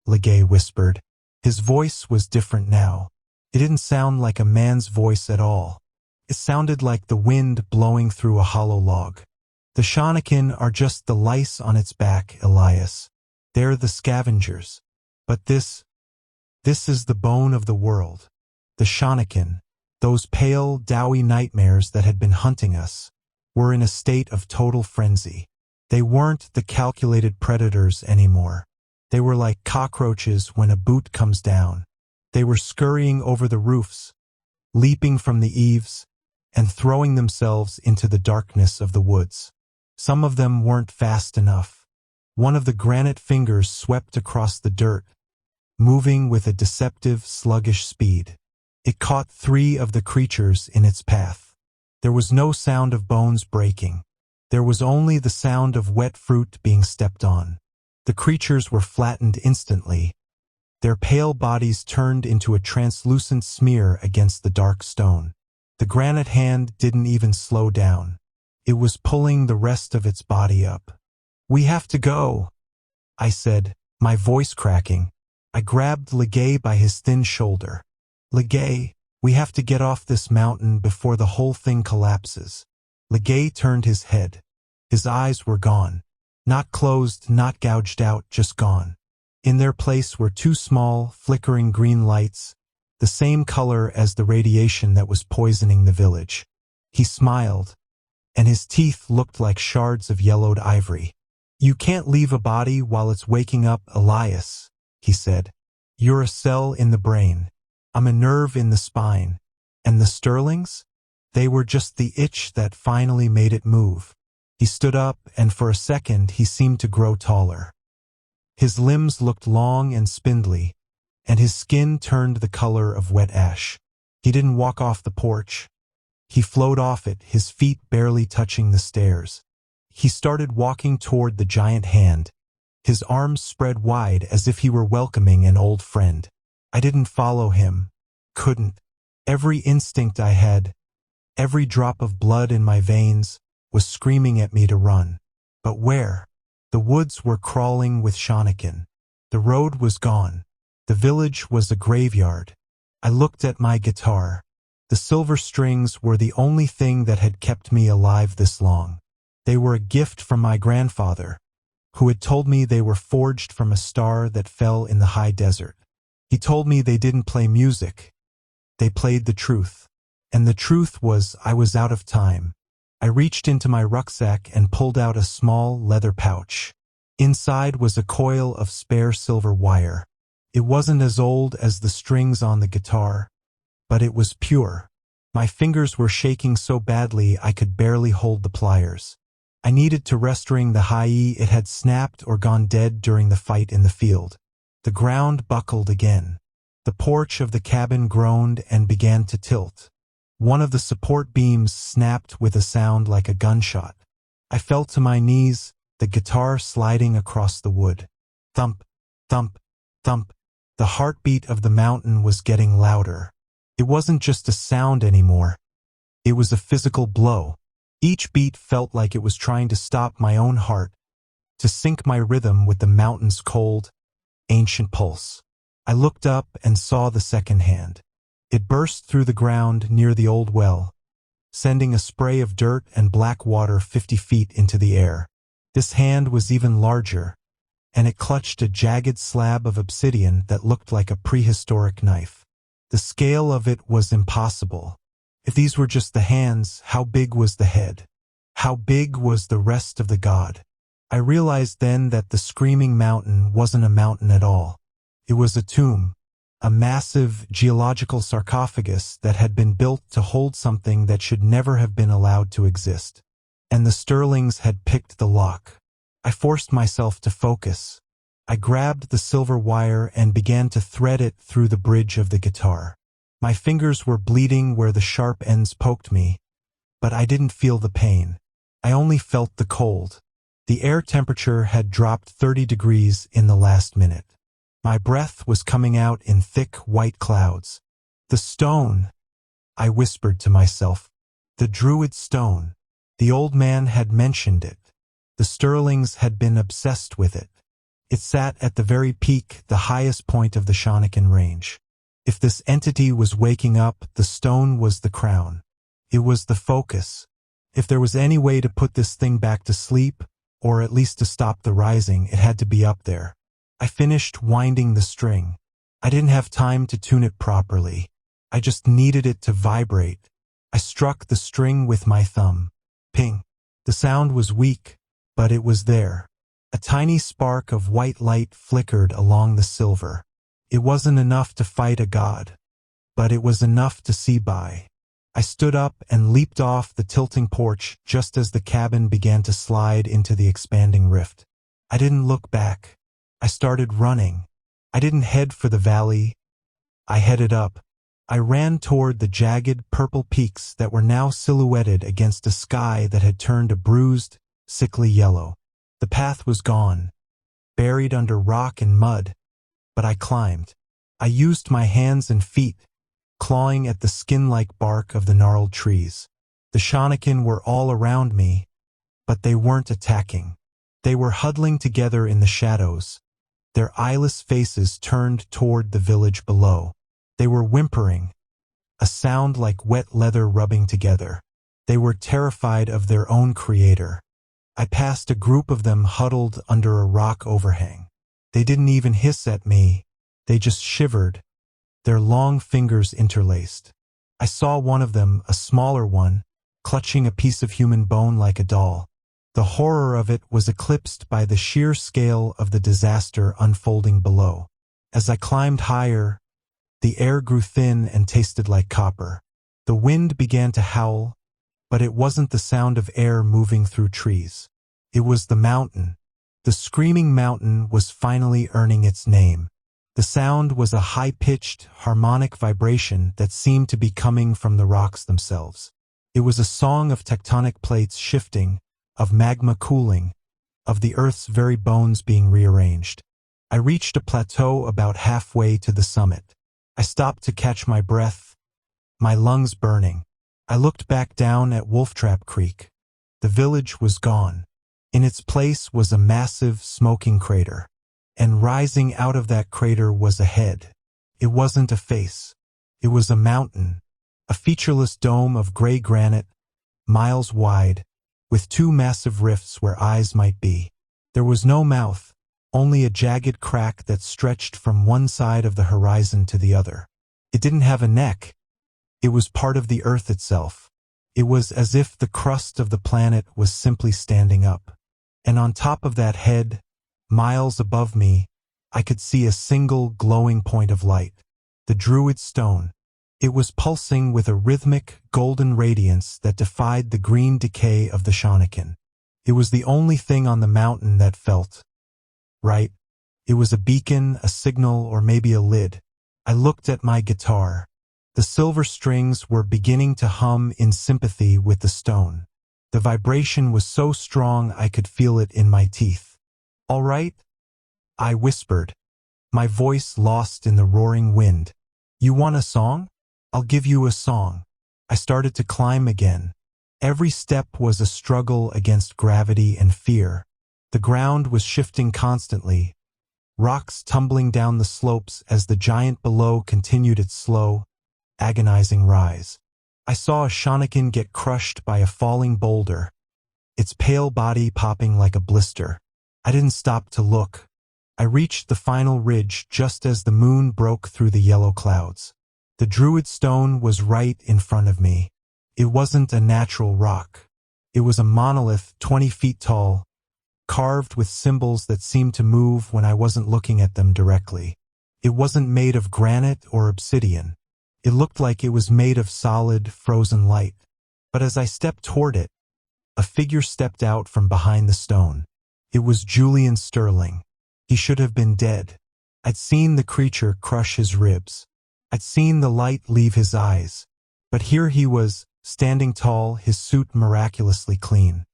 Legay whispered. His voice was different now. It didn't sound like a man's voice at all. It sounded like the wind blowing through a hollow log. The Shonokin are just the lice on its back, Elias. They're the scavengers. But this is the bone of the world. The Shonokin, those pale, doughy nightmares that had been hunting us, were in a state of total frenzy. They weren't the calculated predators anymore. They were like cockroaches when a boot comes down. They were scurrying over the roofs, leaping from the eaves, and throwing themselves into the darkness of the woods. Some of them weren't fast enough. One of the granite fingers swept across the dirt, moving with a deceptive, sluggish speed. It caught 3 of the creatures in its path. There was no sound of bones breaking. There was only the sound of wet fruit being stepped on. The creatures were flattened instantly. Their pale bodies turned into a translucent smear against the dark stone. The granite hand didn't even slow down. It was pulling the rest of its body up. "We have to go," I said, my voice cracking. I grabbed Legay by his thin shoulder. "Legay, we have to get off this mountain before the whole thing collapses." Legay turned his head. His eyes were gone. Not closed, not gouged out, just gone. In their place were two small, flickering green lights, the same color as the radiation that was poisoning the village. He smiled, and his teeth looked like shards of yellowed ivory. "You can't leave a body while it's waking up, Elias," he said. "You're a cell in the brain. I'm a nerve in the spine. And the Sterlings? They were just the itch that finally made it move." He stood up, and for a second he seemed to grow taller. His limbs looked long and spindly, and his skin turned the color of wet ash. He didn't walk off the porch. He flowed off it, his feet barely touching the stairs. He started walking toward the giant hand, his arms spread wide as if he were welcoming an old friend. I didn't follow him. Couldn't. Every instinct I had, every drop of blood in my veins, was screaming at me to run. But where? The woods were crawling with Shonokin. The road was gone. The village was a graveyard. I looked at my guitar. The silver strings were the only thing that had kept me alive this long. They were a gift from my grandfather, who had told me they were forged from a star that fell in the high desert. He told me they didn't play music. They played the truth. And the truth was I was out of time. I reached into my rucksack and pulled out a small leather pouch. Inside was a coil of spare silver wire. It wasn't as old as the strings on the guitar, but it was pure. My fingers were shaking so badly I could barely hold the pliers. I needed to restring the hyena. It had snapped or gone dead during the fight in the field. The ground buckled again. The porch of the cabin groaned and began to tilt. One of the support beams snapped with a sound like a gunshot. I fell to my knees, the guitar sliding across the wood. Thump, thump, thump. The heartbeat of the mountain was getting louder. It wasn't just a sound anymore. It was a physical blow. Each beat felt like it was trying to stop my own heart, to sync my rhythm with the mountain's cold, ancient pulse. I looked up and saw the second hand. It burst through the ground near the old well, sending a spray of dirt and black water 50 feet into the air. This hand was even larger, and it clutched a jagged slab of obsidian that looked like a prehistoric knife. The scale of it was impossible. If these were just the hands, how big was the head? How big was the rest of the god? I realized then that the screaming mountain wasn't a mountain at all. It was a tomb. A massive geological sarcophagus that had been built to hold something that should never have been allowed to exist. And the Sterlings had picked the lock. I forced myself to focus. I grabbed the silver wire and began to thread it through the bridge of the guitar. My fingers were bleeding where the sharp ends poked me, but I didn't feel the pain. I only felt the cold. The air temperature had dropped 30 degrees in the last minute. My breath was coming out in thick white clouds. "The stone," I whispered to myself. "The druid stone." The old man had mentioned it. The Sterlings had been obsessed with it. It sat at the very peak, the highest point of the Shonokin Range. If this entity was waking up, the stone was the crown. It was the focus. If there was any way to put this thing back to sleep, or at least to stop the rising, it had to be up there. I finished winding the string. I didn't have time to tune it properly. I just needed it to vibrate. I struck the string with my thumb. Ping. The sound was weak, but it was there. A tiny spark of white light flickered along the silver. It wasn't enough to fight a god, but it was enough to see by. I stood up and leaped off the tilting porch just as the cabin began to slide into the expanding rift. I didn't look back. I started running. I didn't head for the valley. I headed up. I ran toward the jagged purple peaks that were now silhouetted against a sky that had turned a bruised, sickly yellow. The path was gone, buried under rock and mud, but I climbed. I used my hands and feet, clawing at the skin-like bark of the gnarled trees. The Shonokin were all around me, but they weren't attacking. They were huddling together in the shadows, their eyeless faces turned toward the village below. They were whimpering, a sound like wet leather rubbing together. They were terrified of their own creator. I passed a group of them huddled under a rock overhang. They didn't even hiss at me, they just shivered, their long fingers interlaced. I saw one of them, a smaller one, clutching a piece of human bone like a doll. The horror of it was eclipsed by the sheer scale of the disaster unfolding below. As I climbed higher, the air grew thin and tasted like copper. The wind began to howl, but it wasn't the sound of air moving through trees. It was the mountain. The screaming mountain was finally earning its name. The sound was a high-pitched, harmonic vibration that seemed to be coming from the rocks themselves. It was a song of tectonic plates shifting, of magma cooling, of the Earth's very bones being rearranged. I reached a plateau about halfway to the summit. I stopped to catch my breath, my lungs burning. I looked back down at Wolftrap Creek. The village was gone. In its place was a massive, smoking crater. And rising out of that crater was a head. It wasn't a face. It was a mountain, a featureless dome of gray granite, miles wide, with two massive rifts where eyes might be. There was no mouth, only a jagged crack that stretched from one side of the horizon to the other. It didn't have a neck. It was part of the earth itself. It was as if the crust of the planet was simply standing up. And on top of that head, miles above me, I could see a single glowing point of light. The Druid Stone. It was pulsing with a rhythmic, golden radiance that defied the green decay of the Shonokin. It was the only thing on the mountain that felt right. It was a beacon, a signal, or maybe a lid. I looked at my guitar. The silver strings were beginning to hum in sympathy with the stone. The vibration was so strong I could feel it in my teeth. "All right?" I whispered, my voice lost in the roaring wind. "You want a song? I'll give you a song." I started to climb again. Every step was a struggle against gravity and fear. The ground was shifting constantly, rocks tumbling down the slopes as the giant below continued its slow, agonizing rise. I saw a Shonokin get crushed by a falling boulder, its pale body popping like a blister. I didn't stop to look. I reached the final ridge just as the moon broke through the yellow clouds. The Druid Stone was right in front of me. It wasn't a natural rock. It was a monolith 20 feet tall, carved with symbols that seemed to move when I wasn't looking at them directly. It wasn't made of granite or obsidian. It looked like it was made of solid, frozen light. But as I stepped toward it, a figure stepped out from behind the stone. It was Julian Sterling. He should have been dead. I'd seen the creature crush his ribs. I'd seen the light leave his eyes. But here he was, standing tall, his suit miraculously clean.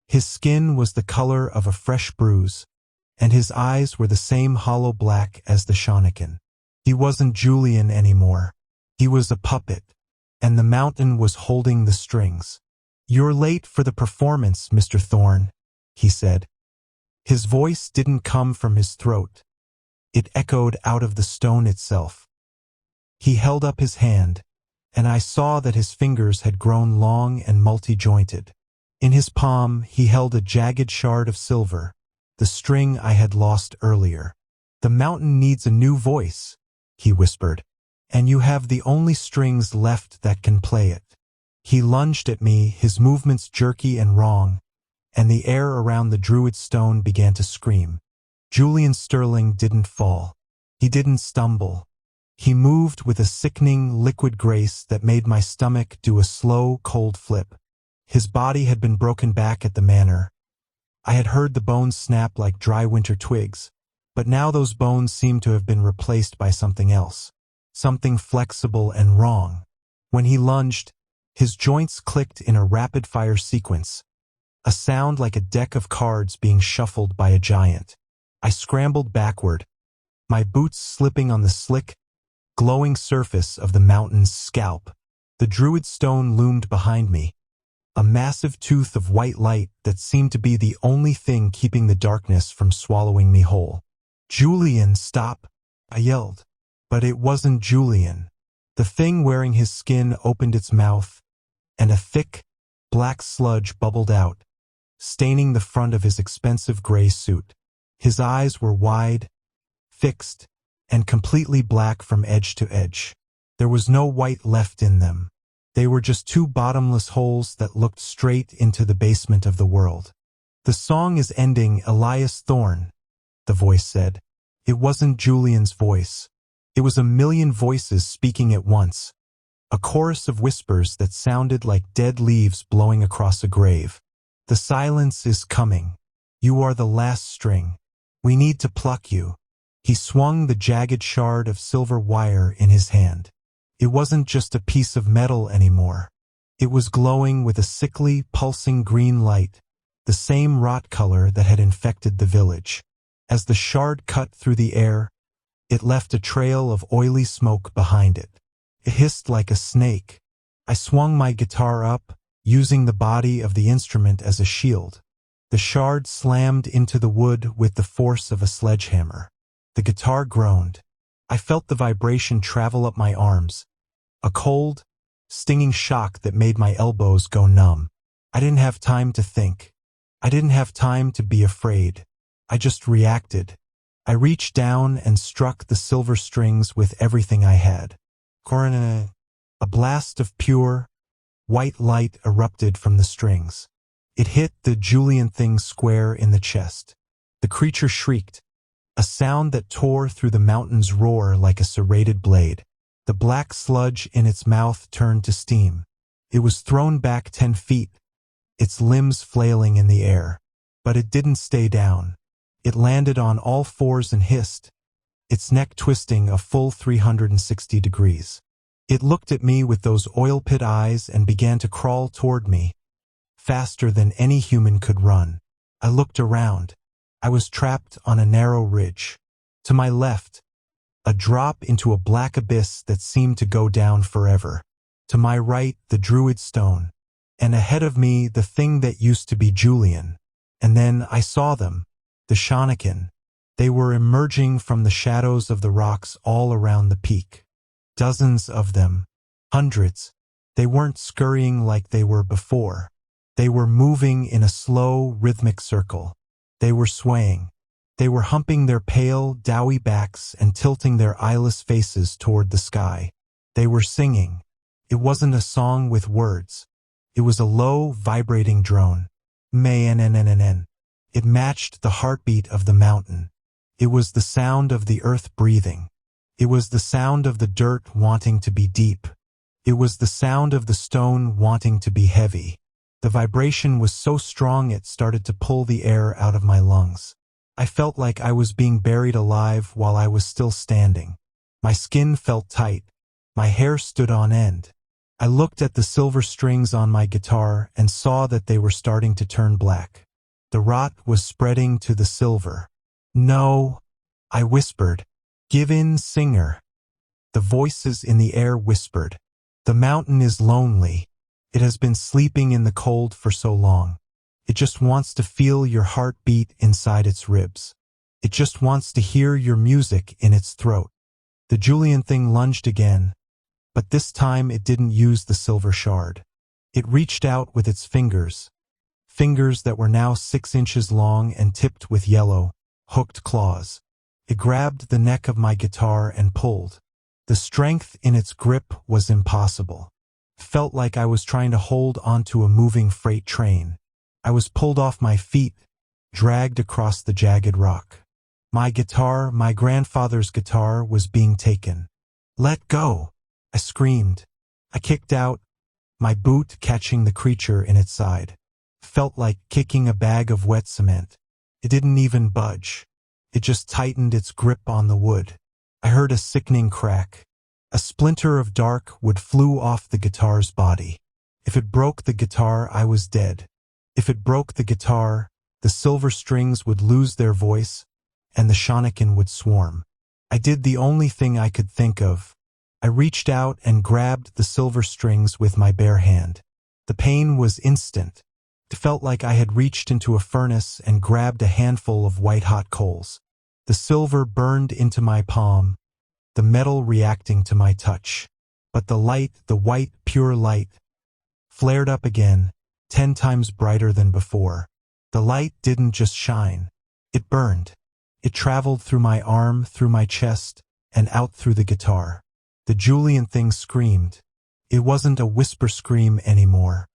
His skin was the color of a fresh bruise, and his eyes were the same hollow black as the Shonokin. He wasn't Julian anymore. He was a puppet, and the mountain was holding the strings. "You're late for the performance, Mr. Thorne," he said. His voice didn't come from his throat. It echoed out of the stone itself. He held up his hand, and I saw that his fingers had grown long and multi-jointed. In his palm, he held a jagged shard of silver, the string I had lost earlier. "The mountain needs a new voice," he whispered, "and you have the only strings left that can play it." He lunged at me, his movements jerky and wrong, and the air around the Druid Stone began to scream. Julian Sterling didn't fall. He didn't stumble. He moved with a sickening, liquid grace that made my stomach do a slow, cold flip. His body had been broken back at the manor. I had heard the bones snap like dry winter twigs, but now those bones seemed to have been replaced by something else. something flexible and wrong. When he lunged, his joints clicked in a rapid-fire sequence, a sound like a deck of cards being shuffled by a giant. I scrambled backward, my boots slipping on the slick, glowing surface of the mountain's scalp. The druid stone loomed behind me, a massive tooth of white light that seemed to be the only thing keeping the darkness from swallowing me whole. "Julian, stop!" I yelled. But it wasn't Julian. The thing wearing his skin opened its mouth, and a thick, black sludge bubbled out, staining the front of his expensive gray suit. His eyes were wide, fixed, and completely black from edge to edge. There was no white left in them. They were just two bottomless holes that looked straight into the basement of the world. "The song is ending, Elias Thorne," the voice said. It wasn't Julian's voice. It was a million voices speaking at once, a chorus of whispers that sounded like dead leaves blowing across a grave. "The silence is coming. You are the last string. We need to pluck you." He swung the jagged shard of silver wire in his hand. It wasn't just a piece of metal anymore. It was glowing with a sickly, pulsing green light, the same rot color that had infected the village. As the shard cut through the air, it left a trail of oily smoke behind it. It hissed like a snake. I swung my guitar up, using the body of the instrument as a shield. The shard slammed into the wood with the force of a sledgehammer. The guitar groaned. I felt the vibration travel up my arms, a cold, stinging shock that made my elbows go numb. I didn't have time to think. I didn't have time to be afraid. I just reacted. I reached down and struck the silver strings with everything I had. Corona. A blast of pure, white light erupted from the strings. It hit the Julian thing square in the chest. The creature shrieked, a sound that tore through the mountain's roar like a serrated blade. The black sludge in its mouth turned to steam. It was thrown back 10 feet, its limbs flailing in the air. But it didn't stay down. It landed on all fours and hissed, its neck twisting a full 360 degrees. It looked at me with those oil pit eyes and began to crawl toward me, faster than any human could run. I looked around. I was trapped on a narrow ridge. To my left, a drop into a black abyss that seemed to go down forever. To my right, the druid stone. And ahead of me, the thing that used to be Julian. And then I saw them. The Shonokin. They were emerging from the shadows of the rocks all around the peak. Dozens of them. Hundreds. They weren't scurrying like they were before. They were moving in a slow, rhythmic circle. They were swaying. They were humping their pale, doughy backs and tilting their eyeless faces toward the sky. They were singing. It wasn't a song with words. It was a low, vibrating drone. May-n-n-n-n-n. It matched the heartbeat of the mountain. It was the sound of the earth breathing. It was the sound of the dirt wanting to be deep. It was the sound of the stone wanting to be heavy. The vibration was so strong it started to pull the air out of my lungs. I felt like I was being buried alive while I was still standing. My skin felt tight. My hair stood on end. I looked at the silver strings on my guitar and saw that they were starting to turn black. The rot was spreading to the silver. "No," I whispered. "Give in, singer." The voices in the air whispered. "The mountain is lonely. It has been sleeping in the cold for so long. It just wants to feel your heart beat inside its ribs. It just wants to hear your music in its throat." The Julian thing lunged again, but this time it didn't use the silver shard. It reached out with its fingers that were now 6 inches long and tipped with yellow, hooked claws. It grabbed the neck of my guitar and pulled. The strength in its grip was impossible. It felt like I was trying to hold onto a moving freight train. I was pulled off my feet, dragged across the jagged rock. My guitar, my grandfather's guitar, was being taken. "Let go!" I screamed. I kicked out, my boot catching the creature in its side. Felt like kicking a bag of wet cement. It didn't even budge. It just tightened its grip on the wood. I heard a sickening crack. A splinter of dark wood flew off the guitar's body. If it broke the guitar, I was dead. If it broke the guitar, the silver strings would lose their voice, and the Shonokin would swarm. I did the only thing I could think of. I reached out and grabbed the silver strings with my bare hand. The pain was instant. It felt like I had reached into a furnace and grabbed a handful of white-hot coals. The silver burned into my palm, the metal reacting to my touch. But the light, the white, pure light, flared up again, 10 times brighter than before. The light didn't just shine. It burned. It traveled through my arm, through my chest, and out through the guitar. The Julian thing screamed. It wasn't a whisper scream anymore.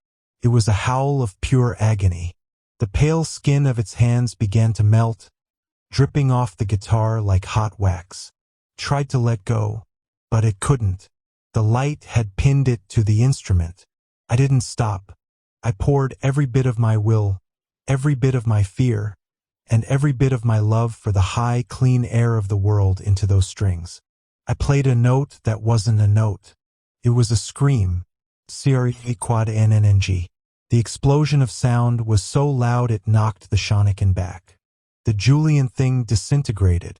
It was a howl of pure agony. The pale skin of its hands began to melt, dripping off the guitar like hot wax. Tried to let go, but it couldn't. The light had pinned it to the instrument. I didn't stop. I poured every bit of my will, every bit of my fear, and every bit of my love for the high, clean air of the world into those strings. I played a note that wasn't a note. It was a scream. Quad NNNG. The explosion of sound was so loud it knocked the Shonokin back. The Julian thing disintegrated.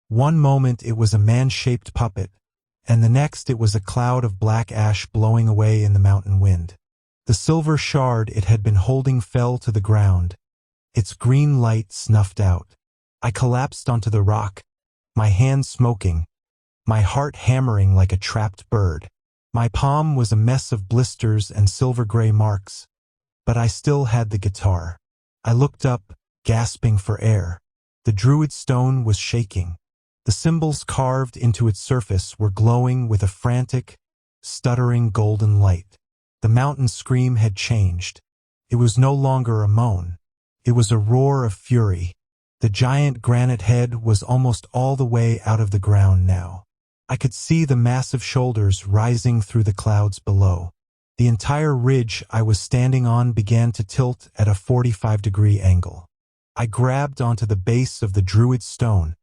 One moment it was a man-shaped puppet, and the next it was a cloud of black ash blowing away in the mountain wind. The silver shard it had been holding fell to the ground. Its green light snuffed out. I collapsed onto the rock, my hands smoking, my heart hammering like a trapped bird. My palm was a mess of blisters and silver-gray marks, but I still had the guitar. I looked up, gasping for air. The druid stone was shaking. The symbols carved into its surface were glowing with a frantic, stuttering golden light. The mountain scream had changed. It was no longer a moan. It was a roar of fury. The giant granite head was almost all the way out of the ground now. I could see the massive shoulders rising through the clouds below. The entire ridge I was standing on began to tilt at a 45-degree angle. I grabbed onto the base of the druid stone,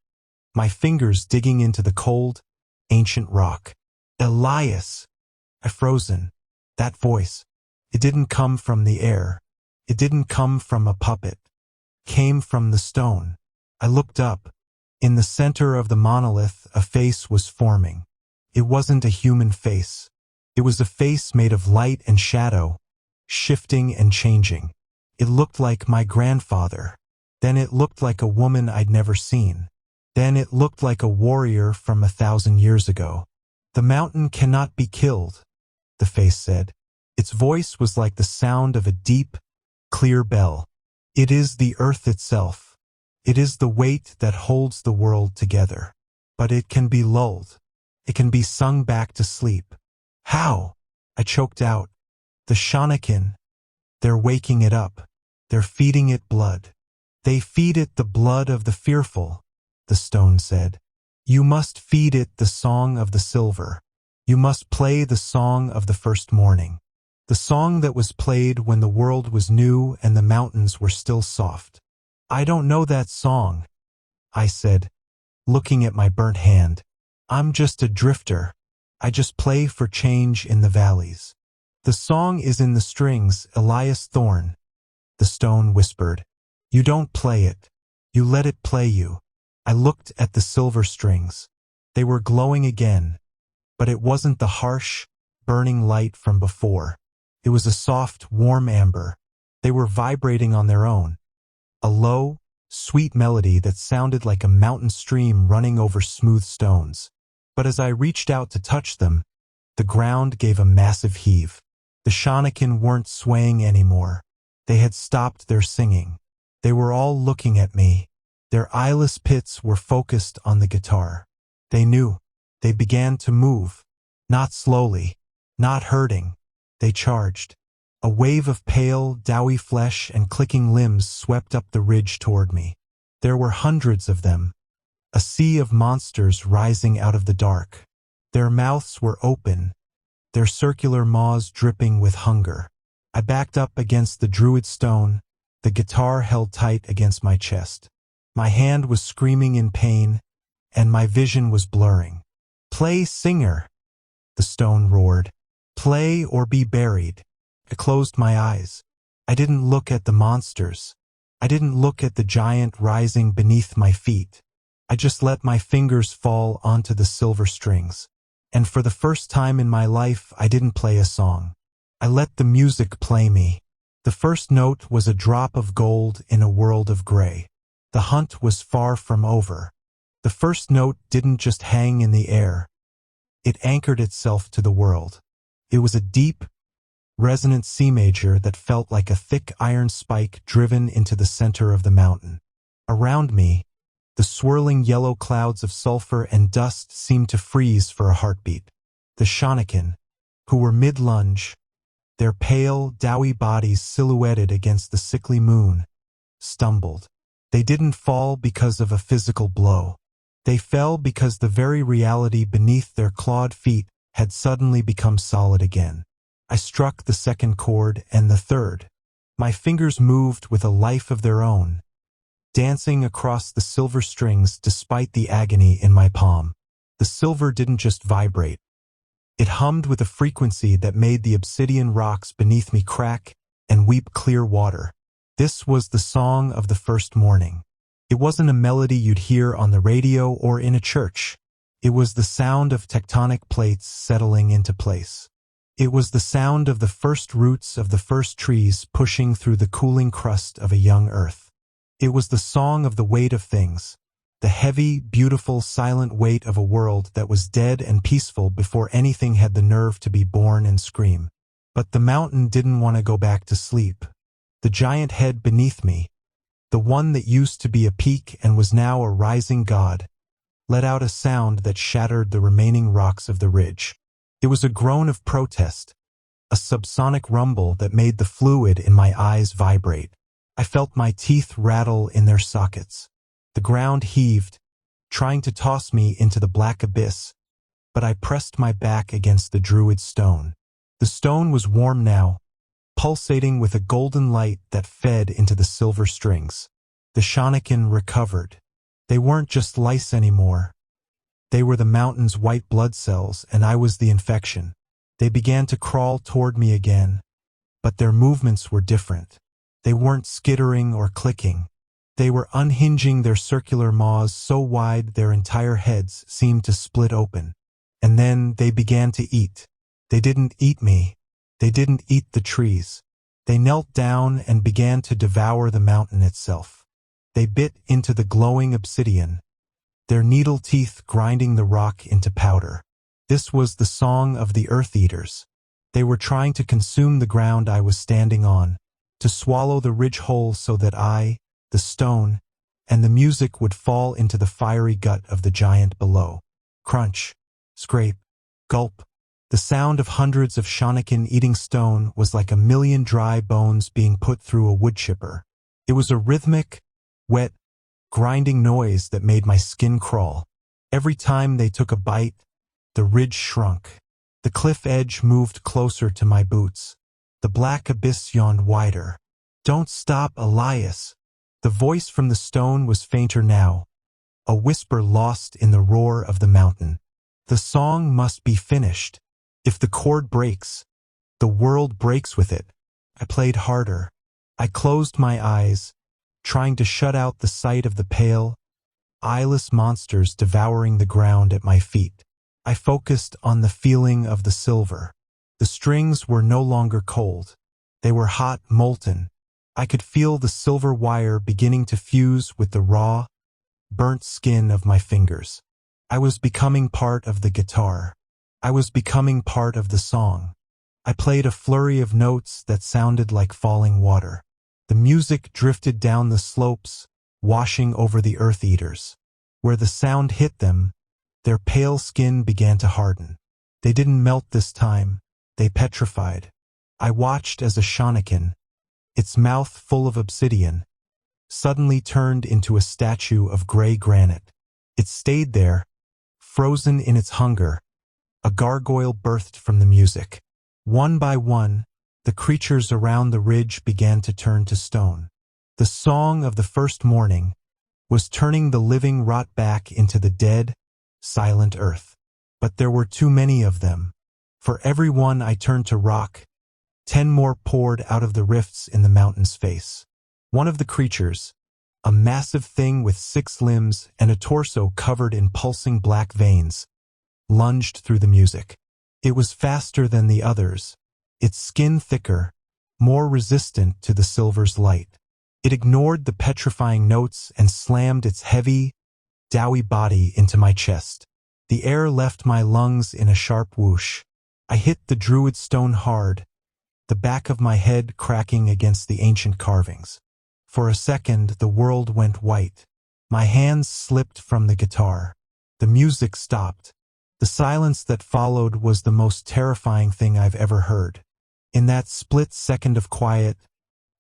my fingers digging into the cold, ancient rock. Elias! I frozen. That voice. It didn't come from the air. It didn't come from a puppet. It came from the stone. I looked up. In the center of the monolith, a face was forming. It wasn't a human face. It was a face made of light and shadow, shifting and changing. It looked like my grandfather. Then it looked like a woman I'd never seen. Then it looked like a warrior from 1,000 years ago. The mountain cannot be killed, the face said. Its voice was like the sound of a deep, clear bell. It is the earth itself. It is the weight that holds the world together. But it can be lulled. It can be sung back to sleep. How? I choked out. The Shonokin. They're waking it up. They're feeding it blood. They feed it the blood of the fearful, the stone said. You must feed it the song of the silver. You must play the song of the first morning. The song that was played when the world was new and the mountains were still soft. I don't know that song, I said, looking at my burnt hand. I'm just a drifter. I just play for change in the valleys. The song is in the strings, Elias Thorne, the stone whispered. You don't play it. You let it play you. I looked at the silver strings. They were glowing again, but it wasn't the harsh, burning light from before. It was a soft, warm amber. They were vibrating on their own. A low, sweet melody that sounded like a mountain stream running over smooth stones. But as I reached out to touch them, the ground gave a massive heave. The Shonokin weren't swaying anymore. They had stopped their singing. They were all looking at me. Their eyeless pits were focused on the guitar. They knew. They began to move. Not slowly. Not hurting. They charged. A wave of pale, doughy flesh and clicking limbs swept up the ridge toward me. There were hundreds of them. A sea of monsters rising out of the dark. Their mouths were open, their circular maws dripping with hunger. I backed up against the druid stone, the guitar held tight against my chest. My hand was screaming in pain, and my vision was blurring. Play, singer, the stone roared. Play or be buried. I closed my eyes. I didn't look at the monsters. I didn't look at the giant rising beneath my feet. I just let my fingers fall onto the silver strings. And for the first time in my life, I didn't play a song. I let the music play me. The first note was a drop of gold in a world of gray. The hunt was far from over. The first note didn't just hang in the air. It anchored itself to the world. It was a deep, resonant C major that felt like a thick iron spike driven into the center of the mountain. Around me, the swirling yellow clouds of sulfur and dust seemed to freeze for a heartbeat. The Shonokin, who were mid-lunge, their pale, doughy bodies silhouetted against the sickly moon, stumbled. They didn't fall because of a physical blow. They fell because the very reality beneath their clawed feet had suddenly become solid again. I struck the second chord and the third. My fingers moved with a life of their own, dancing across the silver strings despite the agony in my palm. The silver didn't just vibrate. It hummed with a frequency that made the obsidian rocks beneath me crack and weep clear water. This was the song of the first morning. It wasn't a melody you'd hear on the radio or in a church. It was the sound of tectonic plates settling into place. It was the sound of the first roots of the first trees pushing through the cooling crust of a young earth. It was the song of the weight of things, the heavy, beautiful, silent weight of a world that was dead and peaceful before anything had the nerve to be born and scream. But the mountain didn't want to go back to sleep. The giant head beneath me, the one that used to be a peak and was now a rising god, let out a sound that shattered the remaining rocks of the ridge. It was a groan of protest, a subsonic rumble that made the fluid in my eyes vibrate. I felt my teeth rattle in their sockets. The ground heaved, trying to toss me into the black abyss, but I pressed my back against the druid stone. The stone was warm now, pulsating with a golden light that fed into the silver strings. The Shonokin recovered. They weren't just lice anymore. They were the mountain's white blood cells, and I was the infection. They began to crawl toward me again, but their movements were different. They weren't skittering or clicking. They were unhinging their circular maws so wide their entire heads seemed to split open. And then they began to eat. They didn't eat me. They didn't eat the trees. They knelt down and began to devour the mountain itself. They bit into the glowing obsidian, their needle teeth grinding the rock into powder. This was the song of the earth eaters. They were trying to consume the ground I was standing on, to swallow the ridge hole so that I, the stone, and the music would fall into the fiery gut of the giant below. Crunch, scrape, gulp. The sound of hundreds of Shonokin eating stone was like a million dry bones being put through a wood chipper. It was a rhythmic, wet, grinding noise that made my skin crawl. Every time they took a bite, the ridge shrunk. The cliff edge moved closer to my boots. The black abyss yawned wider. "Don't stop, Elias." The voice from the stone was fainter now, a whisper lost in the roar of the mountain. The song must be finished. If the chord breaks, the world breaks with it. I played harder. I closed my eyes, trying to shut out the sight of the pale, eyeless monsters devouring the ground at my feet. I focused on the feeling of the silver. The strings were no longer cold. They were hot, molten. I could feel the silver wire beginning to fuse with the raw, burnt skin of my fingers. I was becoming part of the guitar. I was becoming part of the song. I played a flurry of notes that sounded like falling water. The music drifted down the slopes, washing over the earth eaters. Where the sound hit them, their pale skin began to harden. They didn't melt this time. They petrified. I watched as a Shonokin, its mouth full of obsidian, suddenly turned into a statue of gray granite. It stayed there, frozen in its hunger. A gargoyle birthed from the music. One by one, the creatures around the ridge began to turn to stone. The song of the first morning was turning the living rot back into the dead, silent earth. But there were too many of them. For every one I turned to rock, 10 more poured out of the rifts in the mountain's face. One of the creatures, a massive thing with 6 limbs and a torso covered in pulsing black veins, lunged through the music. It was faster than the others, its skin thicker, more resistant to the silver's light. It ignored the petrifying notes and slammed its heavy, doughy body into my chest. The air left my lungs in a sharp whoosh. I hit the druid stone hard, the back of my head cracking against the ancient carvings. For a second, the world went white. My hands slipped from the guitar. The music stopped. The silence that followed was the most terrifying thing I've ever heard. In that split second of quiet,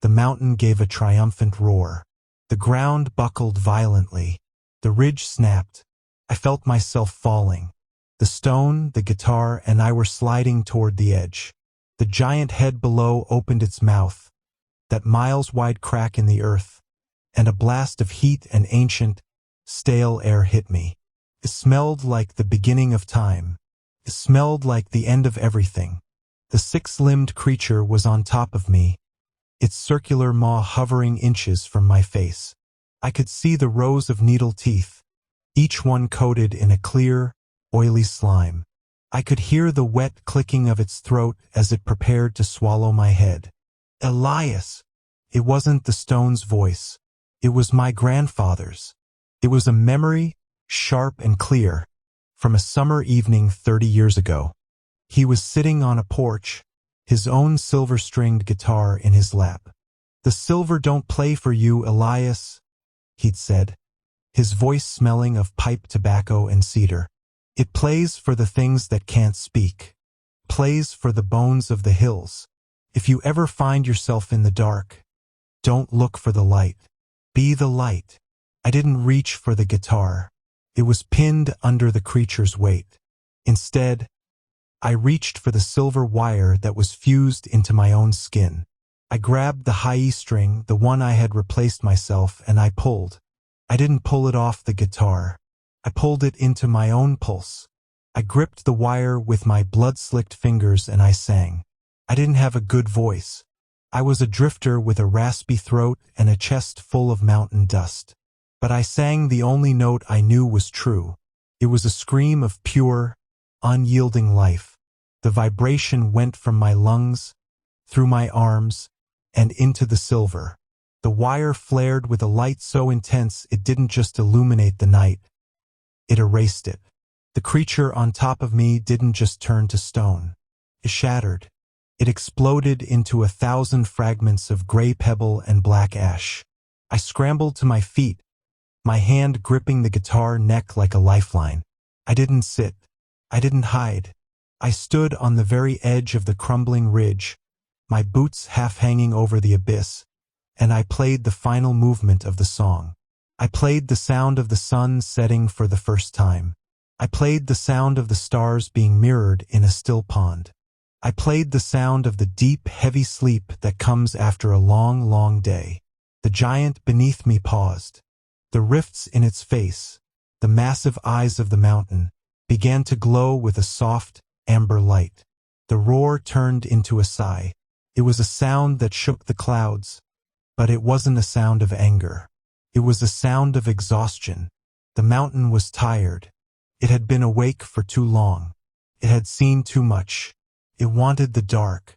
the mountain gave a triumphant roar. The ground buckled violently. The ridge snapped. I felt myself falling. The stone, the guitar, and I were sliding toward the edge. The giant head below opened its mouth, that miles-wide crack in the earth, and a blast of heat and ancient, stale air hit me. It smelled like the beginning of time. It smelled like the end of everything. The 6-limbed creature was on top of me, its circular maw hovering inches from my face. I could see the rows of needle teeth, each one coated in a clear, oily slime. I could hear the wet clicking of its throat as it prepared to swallow my head. Elias! It wasn't the stone's voice. It was my grandfather's. It was a memory, sharp and clear, from a summer evening 30 years ago. He was sitting on a porch, his own silver-stringed guitar in his lap. "The silver don't play for you, Elias," he'd said, his voice smelling of pipe tobacco and cedar. "It plays for the things that can't speak. Plays for the bones of the hills. If you ever find yourself in the dark, don't look for the light. Be the light." I didn't reach for the guitar. It was pinned under the creature's weight. Instead, I reached for the silver wire that was fused into my own skin. I grabbed the high E string, the one I had replaced myself, and I pulled. I didn't pull it off the guitar. I pulled it into my own pulse. I gripped the wire with my blood-slicked fingers and I sang. I didn't have a good voice. I was a drifter with a raspy throat and a chest full of mountain dust. But I sang the only note I knew was true. It was a scream of pure, unyielding life. The vibration went from my lungs, through my arms, and into the silver. The wire flared with a light so intense it didn't just illuminate the night. It erased it. The creature on top of me didn't just turn to stone. It shattered. It exploded into 1,000 fragments of gray pebble and black ash. I scrambled to my feet, my hand gripping the guitar neck like a lifeline. I didn't sit. I didn't hide. I stood on the very edge of the crumbling ridge, my boots half hanging over the abyss, and I played the final movement of the song. I played the sound of the sun setting for the first time. I played the sound of the stars being mirrored in a still pond. I played the sound of the deep, heavy sleep that comes after a long, long day. The giant beneath me paused. The rifts in its face, the massive eyes of the mountain, began to glow with a soft, amber light. The roar turned into a sigh. It was a sound that shook the clouds, but it wasn't a sound of anger. It was a sound of exhaustion. The mountain was tired. It had been awake for too long. It had seen too much. It wanted the dark.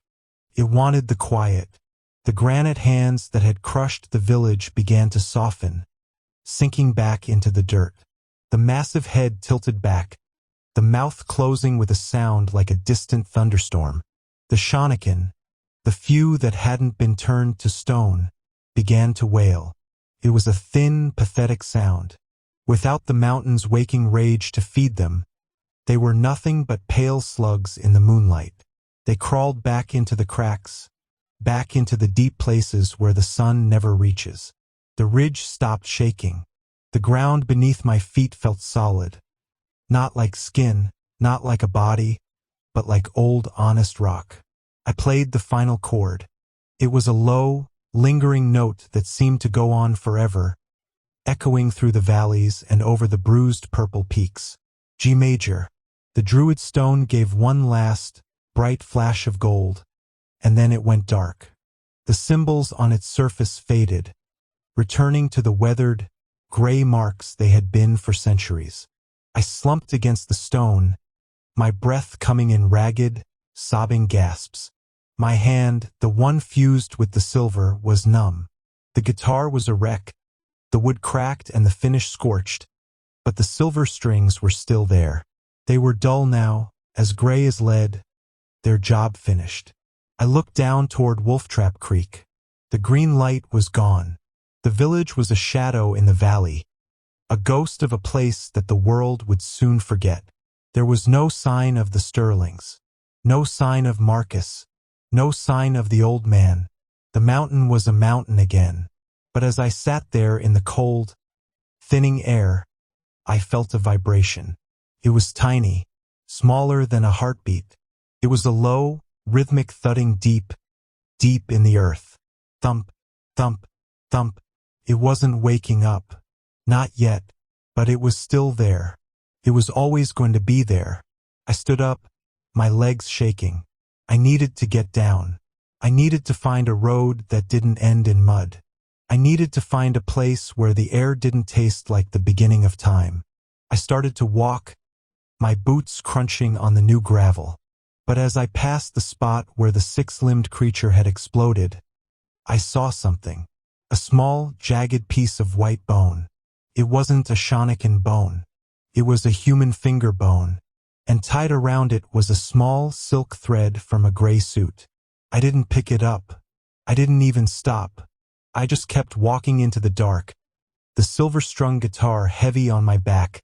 It wanted the quiet. The granite hands that had crushed the village began to soften, sinking back into the dirt. The massive head tilted back, the mouth closing with a sound like a distant thunderstorm. The Shonokin, the few that hadn't been turned to stone, began to wail. It was a thin, pathetic sound. Without the mountain's waking rage to feed them, they were nothing but pale slugs in the moonlight. They crawled back into the cracks, back into the deep places where the sun never reaches. The ridge stopped shaking. The ground beneath my feet felt solid. Not like skin, not like a body, but like old, honest rock. I played the final chord. It was a low, lingering note that seemed to go on forever, echoing through the valleys and over the bruised purple peaks. G major. The druid stone gave one last, bright flash of gold, and then it went dark. The symbols on its surface faded, returning to the weathered, gray marks they had been for centuries. I slumped against the stone, my breath coming in ragged, sobbing gasps. My hand, the one fused with the silver, was numb. The guitar was a wreck, the wood cracked and the finish scorched, but the silver strings were still there. They were dull now, as gray as lead, their job finished. I looked down toward Wolftrap Creek. The green light was gone. The village was a shadow in the valley, a ghost of a place that the world would soon forget. There was no sign of the Sterlings, no sign of Marcus, no sign of the old man. The mountain was a mountain again, but as I sat there in the cold, thinning air, I felt a vibration. It was tiny, smaller than a heartbeat. It was a low, rhythmic thudding deep, deep in the earth. Thump, thump, thump. It wasn't waking up. Not yet, but it was still there. It was always going to be there. I stood up, my legs shaking. I needed to get down. I needed to find a road that didn't end in mud. I needed to find a place where the air didn't taste like the beginning of time. I started to walk, my boots crunching on the new gravel. But as I passed the spot where the six-limbed creature had exploded, I saw something. A small, jagged piece of white bone. It wasn't a Shonokin bone. It was a human finger bone, and tied around it was a small silk thread from a gray suit. I didn't pick it up. I didn't even stop. I just kept walking into the dark, the silver-strung guitar heavy on my back,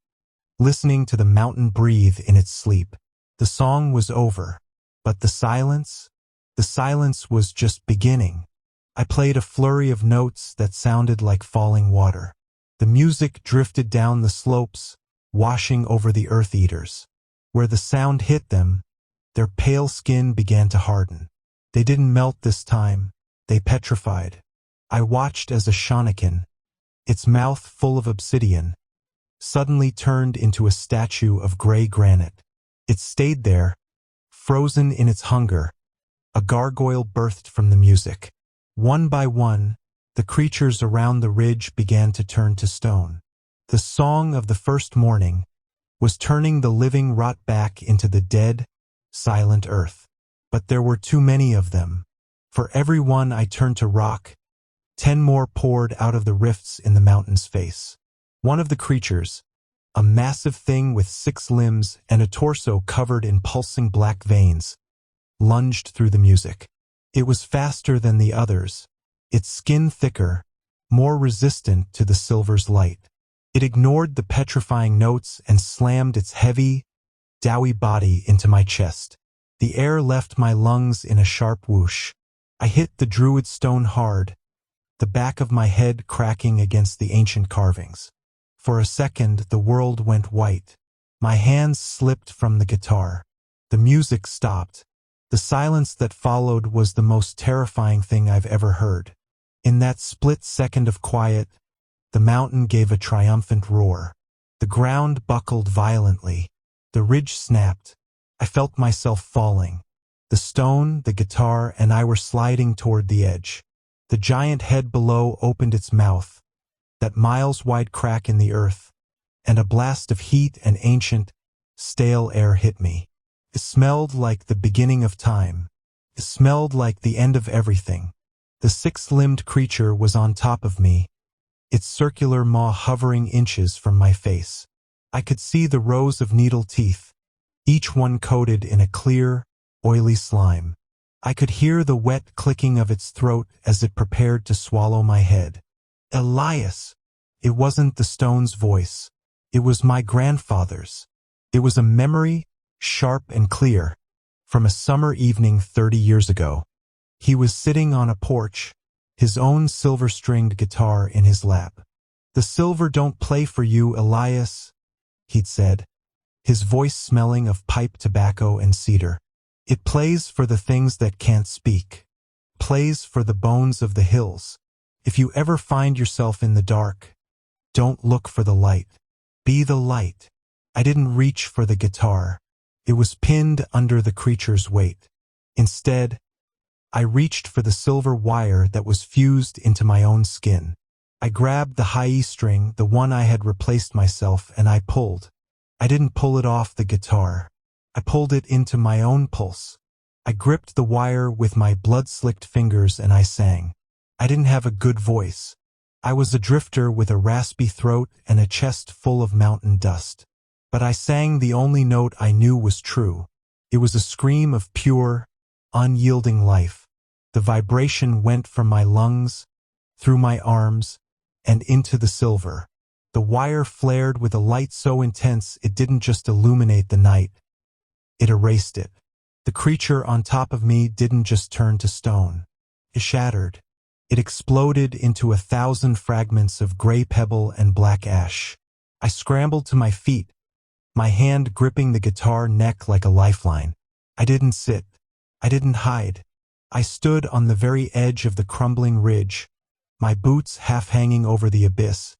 listening to the mountain breathe in its sleep. The song was over, but the silence was just beginning. I played a flurry of notes that sounded like falling water. The music drifted down the slopes, washing over the earth-eaters. Where the sound hit them, their pale skin began to harden. They didn't melt this time, they petrified. I watched as a Shonokin, its mouth full of obsidian, suddenly turned into a statue of gray granite. It stayed there, frozen in its hunger. A gargoyle birthed from the music. One by one, the creatures around the ridge began to turn to stone. The song of the first morning was turning the living rot back into the dead, silent earth. But there were too many of them. For every one I turned to rock, 10 more poured out of the rifts in the mountain's face. One of the creatures, a massive thing with 6 limbs and a torso covered in pulsing black veins, lunged through the music. It was faster than the others, its skin thicker, more resistant to the silver's light. It ignored the petrifying notes and slammed its heavy, doughy body into my chest. The air left my lungs in a sharp whoosh. I hit the druid stone hard, the back of my head cracking against the ancient carvings. For a second, the world went white. My hands slipped from the guitar. The music stopped. The silence that followed was the most terrifying thing I've ever heard. In that split second of quiet, the mountain gave a triumphant roar. The ground buckled violently. The ridge snapped. I felt myself falling. The stone, the guitar, and I were sliding toward the edge. The giant head below opened its mouth, that miles-wide crack in the earth, and a blast of heat and ancient, stale air hit me. It smelled like the beginning of time. It smelled like the end of everything. The 6-limbed creature was on top of me, its circular maw hovering inches from my face. I could see the rows of needle teeth, each one coated in a clear, oily slime. I could hear the wet clicking of its throat as it prepared to swallow my head. Elias! It wasn't the stone's voice. It was my grandfather's. It was a memory, sharp and clear, from a summer evening 30 years ago. He was sitting on a porch, his own silver-stringed guitar in his lap. "The silver don't play for you, Elias," he'd said, his voice smelling of pipe tobacco and cedar. "It plays for the things that can't speak, plays for the bones of the hills. If you ever find yourself in the dark, don't look for the light. Be the light." I didn't reach for the guitar. It was pinned under the creature's weight. Instead, I reached for the silver wire that was fused into my own skin. I grabbed the high E string, the one I had replaced myself, and I pulled. I didn't pull it off the guitar. I pulled it into my own pulse. I gripped the wire with my blood-slicked fingers and I sang. I didn't have a good voice. I was a drifter with a raspy throat and a chest full of mountain dust. But I sang the only note I knew was true. It was a scream of pure, unyielding life. The vibration went from my lungs, through my arms, and into the silver. The wire flared with a light so intense it didn't just illuminate the night. It erased it. The creature on top of me didn't just turn to stone. It shattered. It exploded into 1,000 fragments of gray pebble and black ash. I scrambled to my feet, my hand gripping the guitar neck like a lifeline. I didn't sit. I didn't hide. I stood on the very edge of the crumbling ridge, my boots half hanging over the abyss,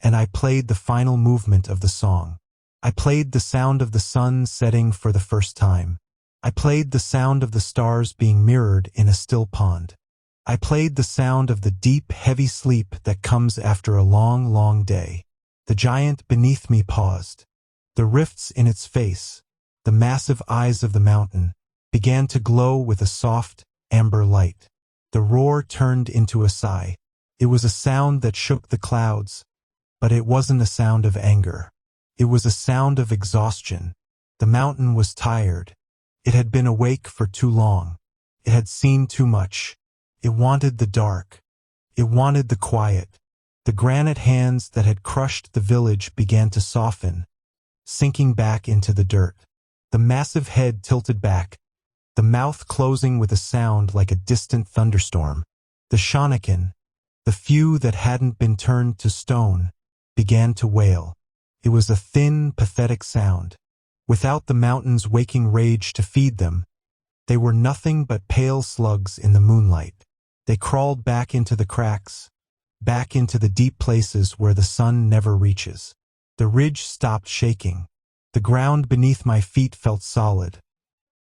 and I played the final movement of the song. I played the sound of the sun setting for the first time. I played the sound of the stars being mirrored in a still pond. I played the sound of the deep, heavy sleep that comes after a long, long day. The giant beneath me paused. The rifts in its face, the massive eyes of the mountain, began to glow with a soft, amber light. The roar turned into a sigh. It was a sound that shook the clouds, but it wasn't a sound of anger. It was a sound of exhaustion. The mountain was tired. It had been awake for too long. It had seen too much. It wanted the dark. It wanted the quiet. The granite hands that had crushed the village began to soften, sinking back into the dirt. The massive head tilted back, the mouth closing with a sound like a distant thunderstorm. The Shonokin, the few that hadn't been turned to stone, began to wail. It was a thin, pathetic sound. Without the mountain's waking rage to feed them, they were nothing but pale slugs in the moonlight. They crawled back into the cracks, back into the deep places where the sun never reaches. The ridge stopped shaking. The ground beneath my feet felt solid.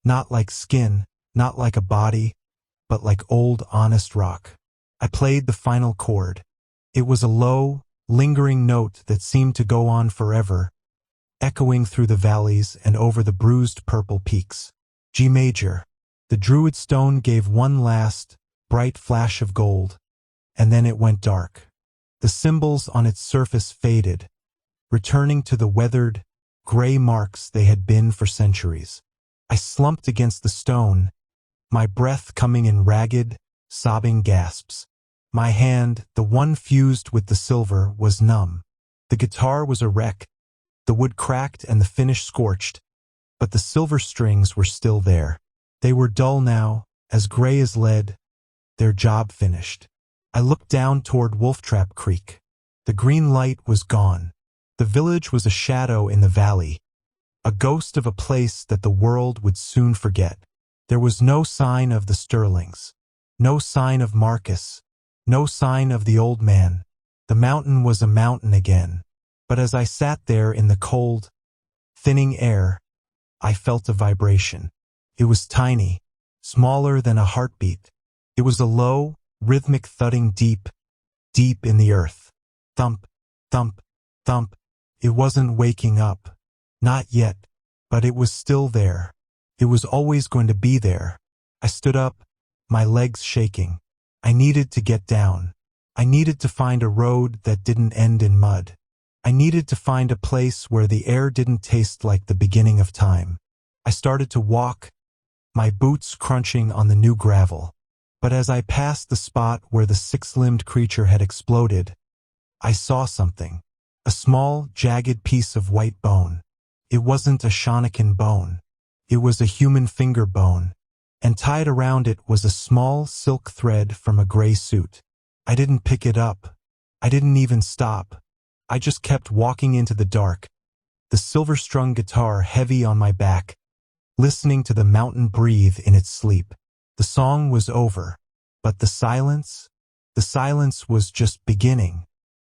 Not like skin, not like a body, but like old, honest rock. I played the final chord. It was a low, lingering note that seemed to go on forever, echoing through the valleys and over the bruised purple peaks. G major. The druid stone gave one last, bright flash of gold, and then it went dark. The symbols on its surface faded, returning to the weathered, gray marks they had been for centuries. I slumped against the stone, my breath coming in ragged, sobbing gasps. My hand, the one fused with the silver, was numb. The guitar was a wreck, the wood cracked and the finish scorched, but the silver strings were still there. They were dull now, as gray as lead, their job finished. I looked down toward Wolftrap Creek. The green light was gone. The village was a shadow in the valley, a ghost of a place that the world would soon forget. There was no sign of the Sterlings, no sign of Marcus, no sign of the old man. The mountain was a mountain again, but as I sat there in the cold, thinning air, I felt a vibration. It was tiny, smaller than a heartbeat. It was a low, rhythmic thudding deep, deep in the earth. Thump, thump, thump. It wasn't waking up. Not yet, but it was still there. It was always going to be there. I stood up, my legs shaking. I needed to get down. I needed to find a road that didn't end in mud. I needed to find a place where the air didn't taste like the beginning of time. I started to walk, my boots crunching on the new gravel. But as I passed the spot where the six-limbed creature had exploded, I saw something. A small, jagged piece of white bone. It wasn't a Shonokin bone. It was a human finger bone, and tied around it was a small silk thread from a gray suit. I didn't pick it up. I didn't even stop. I just kept walking into the dark, the silver-strung guitar heavy on my back, listening to the mountain breathe in its sleep. The song was over, but the silence was just beginning.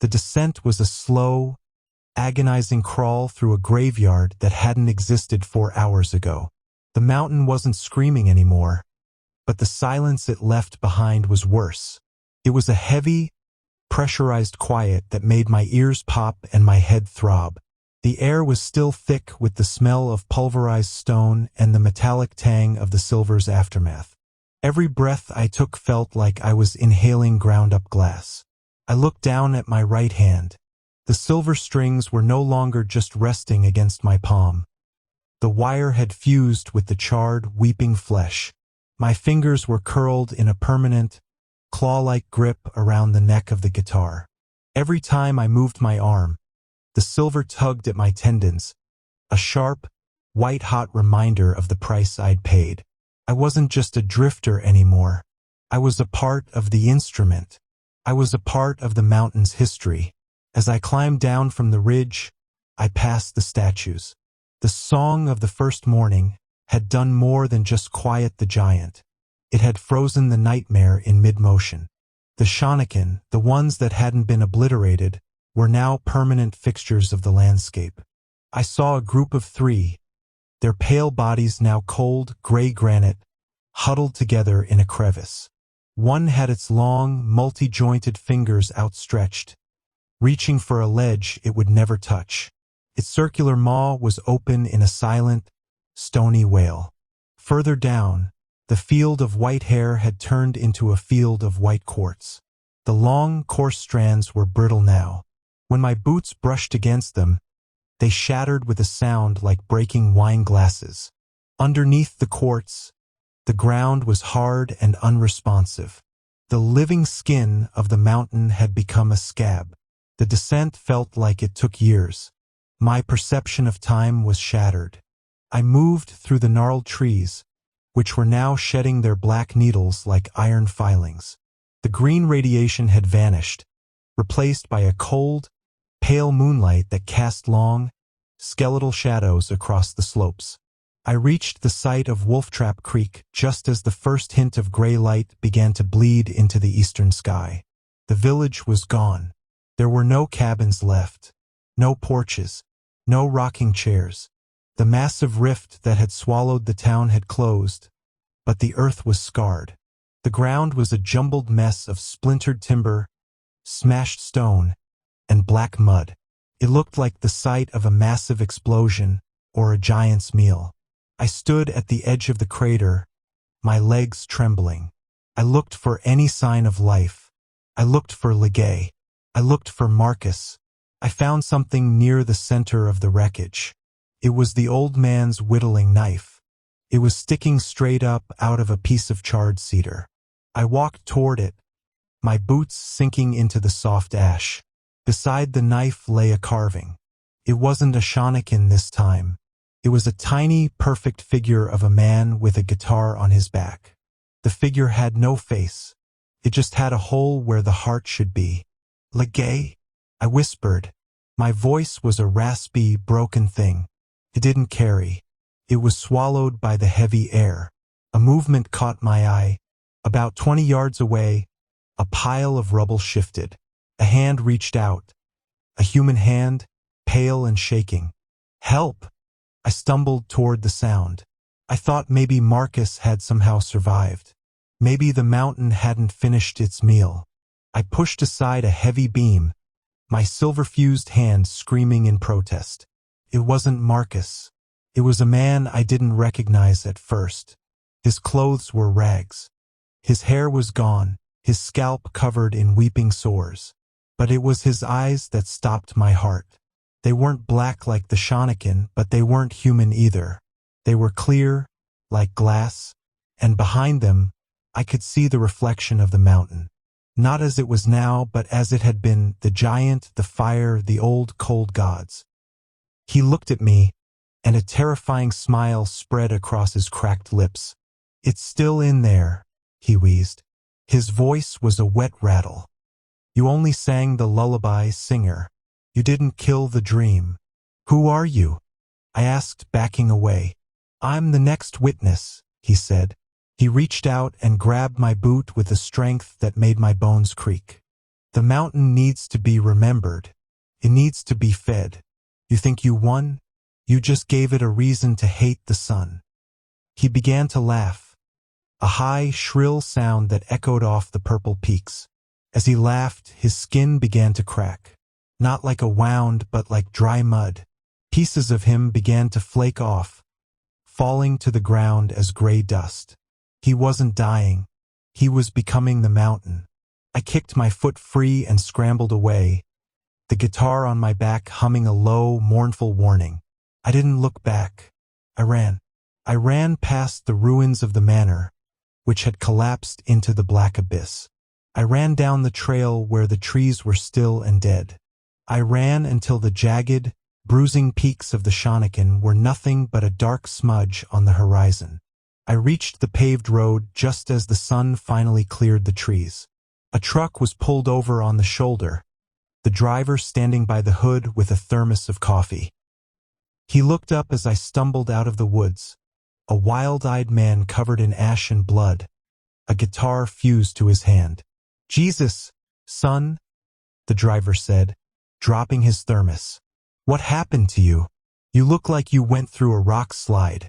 The descent was a slow, agonizing crawl through a graveyard that hadn't existed 4 hours ago. The mountain wasn't screaming anymore, but the silence it left behind was worse. It was a heavy, pressurized quiet that made my ears pop and my head throb. The air was still thick with the smell of pulverized stone and the metallic tang of the silver's aftermath. Every breath I took felt like I was inhaling ground-up glass. I looked down at my right hand. The silver strings were no longer just resting against my palm. The wire had fused with the charred, weeping flesh. My fingers were curled in a permanent, claw-like grip around the neck of the guitar. Every time I moved my arm, the silver tugged at my tendons, a sharp, white-hot reminder of the price I'd paid. I wasn't just a drifter anymore. I was a part of the instrument. I was a part of the mountain's history. As I climbed down from the ridge, I passed the statues. The song of the first morning had done more than just quiet the giant. It had frozen the nightmare in mid-motion. The Shonokin, the ones that hadn't been obliterated, were now permanent fixtures of the landscape. I saw a group of 3, their pale bodies now cold, gray granite, huddled together in a crevice. One had its long, multi-jointed fingers outstretched, reaching for a ledge it would never touch. Its circular maw was open in a silent, stony wail. Further down, the field of white hair had turned into a field of white quartz. The long, coarse strands were brittle now. When my boots brushed against them, they shattered with a sound like breaking wine glasses. Underneath the quartz, the ground was hard and unresponsive. The living skin of the mountain had become a scab. The descent felt like it took years. My perception of time was shattered. I moved through the gnarled trees, which were now shedding their black needles like iron filings. The green radiation had vanished, replaced by a cold, pale moonlight that cast long, skeletal shadows across the slopes. I reached the site of Wolftrap Creek just as the first hint of gray light began to bleed into the eastern sky. The village was gone. There were no cabins left, no porches, no rocking chairs. The massive rift that had swallowed the town had closed, but the earth was scarred. The ground was a jumbled mess of splintered timber, smashed stone, and black mud. It looked like the site of a massive explosion or a giant's meal. I stood at the edge of the crater, my legs trembling. I looked for any sign of life. I looked for Legay. I looked for Marcus. I found something near the center of the wreckage. It was the old man's whittling knife. It was sticking straight up out of a piece of charred cedar. I walked toward it, my boots sinking into the soft ash. Beside the knife lay a carving. It wasn't a Shonokin this time. It was a tiny, perfect figure of a man with a guitar on his back. The figure had no face. It just had a hole where the heart should be. Legay? I whispered. My voice was a raspy, broken thing. It didn't carry. It was swallowed by the heavy air. A movement caught my eye. About 20 yards away, a pile of rubble shifted. A hand reached out. A human hand, pale and shaking. Help! I stumbled toward the sound. I thought maybe Marcus had somehow survived. Maybe the mountain hadn't finished its meal. I pushed aside a heavy beam, my silver-fused hand screaming in protest. It wasn't Marcus. It was a man I didn't recognize at first. His clothes were rags. His hair was gone, his scalp covered in weeping sores. But it was his eyes that stopped my heart. They weren't black like the Shonokin, but they weren't human either. They were clear, like glass, and behind them, I could see the reflection of the mountain. Not as it was now, but as it had been, the giant, the fire, the old cold gods. He looked at me, and a terrifying smile spread across his cracked lips. "It's still in there," he wheezed. His voice was a wet rattle. "You only sang the lullaby, singer. You didn't kill the dream. Who are you?" I asked, backing away. "I'm the next witness," he said. He reached out and grabbed my boot with a strength that made my bones creak. "The mountain needs to be remembered. It needs to be fed. You think you won? You just gave it a reason to hate the sun." He began to laugh, a high, shrill sound that echoed off the purple peaks. As he laughed, his skin began to crack, not like a wound, but like dry mud. Pieces of him began to flake off, falling to the ground as gray dust. He wasn't dying. He was becoming the mountain. I kicked my foot free and scrambled away, the guitar on my back humming a low, mournful warning. I didn't look back. I ran. I ran past the ruins of the manor, which had collapsed into the black abyss. I ran down the trail where the trees were still and dead. I ran until the jagged, bruising peaks of the Shonokin were nothing but a dark smudge on the horizon. I reached the paved road just as the sun finally cleared the trees. A truck was pulled over on the shoulder, the driver standing by the hood with a thermos of coffee. He looked up as I stumbled out of the woods, a wild-eyed man covered in ash and blood, a guitar fused to his hand. "Jesus, son," the driver said, dropping his thermos. "What happened to you? You look like you went through a rock slide."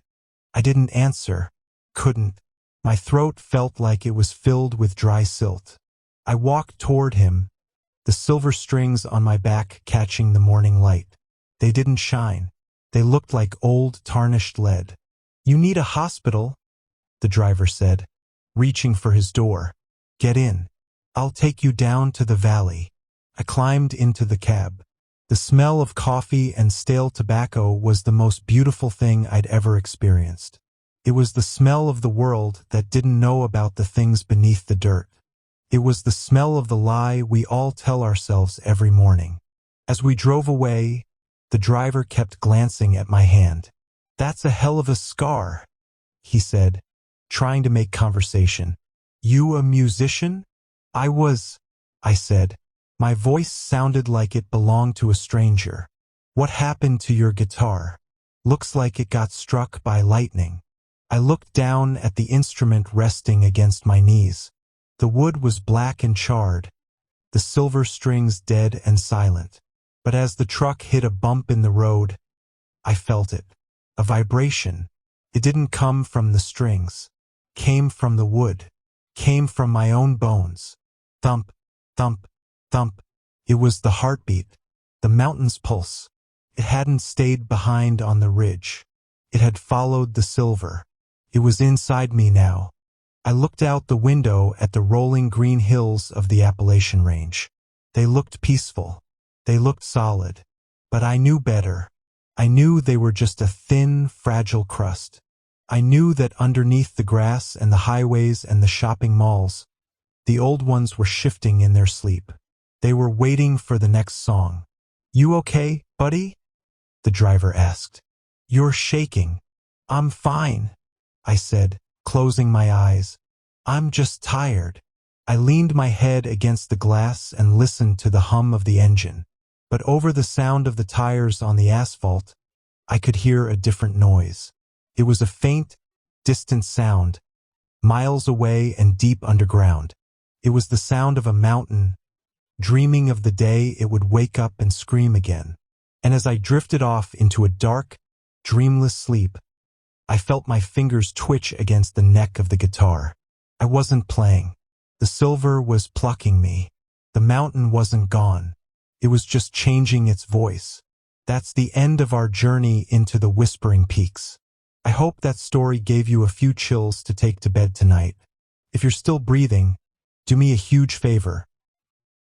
I didn't answer. Couldn't. My throat felt like it was filled with dry silt. I walked toward him, the silver strings on my back catching the morning light. They didn't shine. They looked like old, tarnished lead. "You need a hospital," the driver said, reaching for his door. "Get in. I'll take you down to the valley." I climbed into the cab. The smell of coffee and stale tobacco was the most beautiful thing I'd ever experienced. It was the smell of the world that didn't know about the things beneath the dirt. It was the smell of the lie we all tell ourselves every morning. As we drove away, the driver kept glancing at my hand. "That's a hell of a scar," he said, trying to make conversation. "You a musician?" I said. My voice sounded like it belonged to a stranger. "What happened to your guitar? Looks like it got struck by lightning." I looked down at the instrument resting against my knees. The wood was black and charred, the silver strings dead and silent. But as the truck hit a bump in the road, I felt it. A vibration. It didn't come from the strings. Came from the wood. Came from my own bones. Thump, thump, thump. It was the heartbeat, the mountain's pulse. It hadn't stayed behind on the ridge. It had followed the silver. It was inside me now. I looked out the window at the rolling green hills of the Appalachian Range. They looked peaceful. They looked solid. But I knew better. I knew they were just a thin, fragile crust. I knew that underneath the grass and the highways and the shopping malls, the old ones were shifting in their sleep. They were waiting for the next song. "You okay, buddy?" the driver asked. "You're shaking." "I'm fine," I said, closing my eyes. "I'm just tired." I leaned my head against the glass and listened to the hum of the engine. But over the sound of the tires on the asphalt, I could hear a different noise. It was a faint, distant sound, miles away and deep underground. It was the sound of a mountain, dreaming of the day it would wake up and scream again. And as I drifted off into a dark, dreamless sleep, I felt my fingers twitch against the neck of the guitar. I wasn't playing. The silver was plucking me. The mountain wasn't gone. It was just changing its voice. That's the end of our journey into the Whispering Peaks. I hope that story gave you a few chills to take to bed tonight. If you're still breathing, do me a huge favor.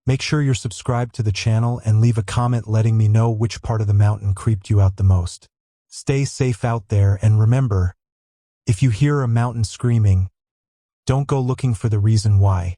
Make sure you're subscribed to the channel and leave a comment letting me know which part of the mountain creeped you out the most. Stay safe out there, and remember, if you hear a mountain screaming, don't go looking for the reason why.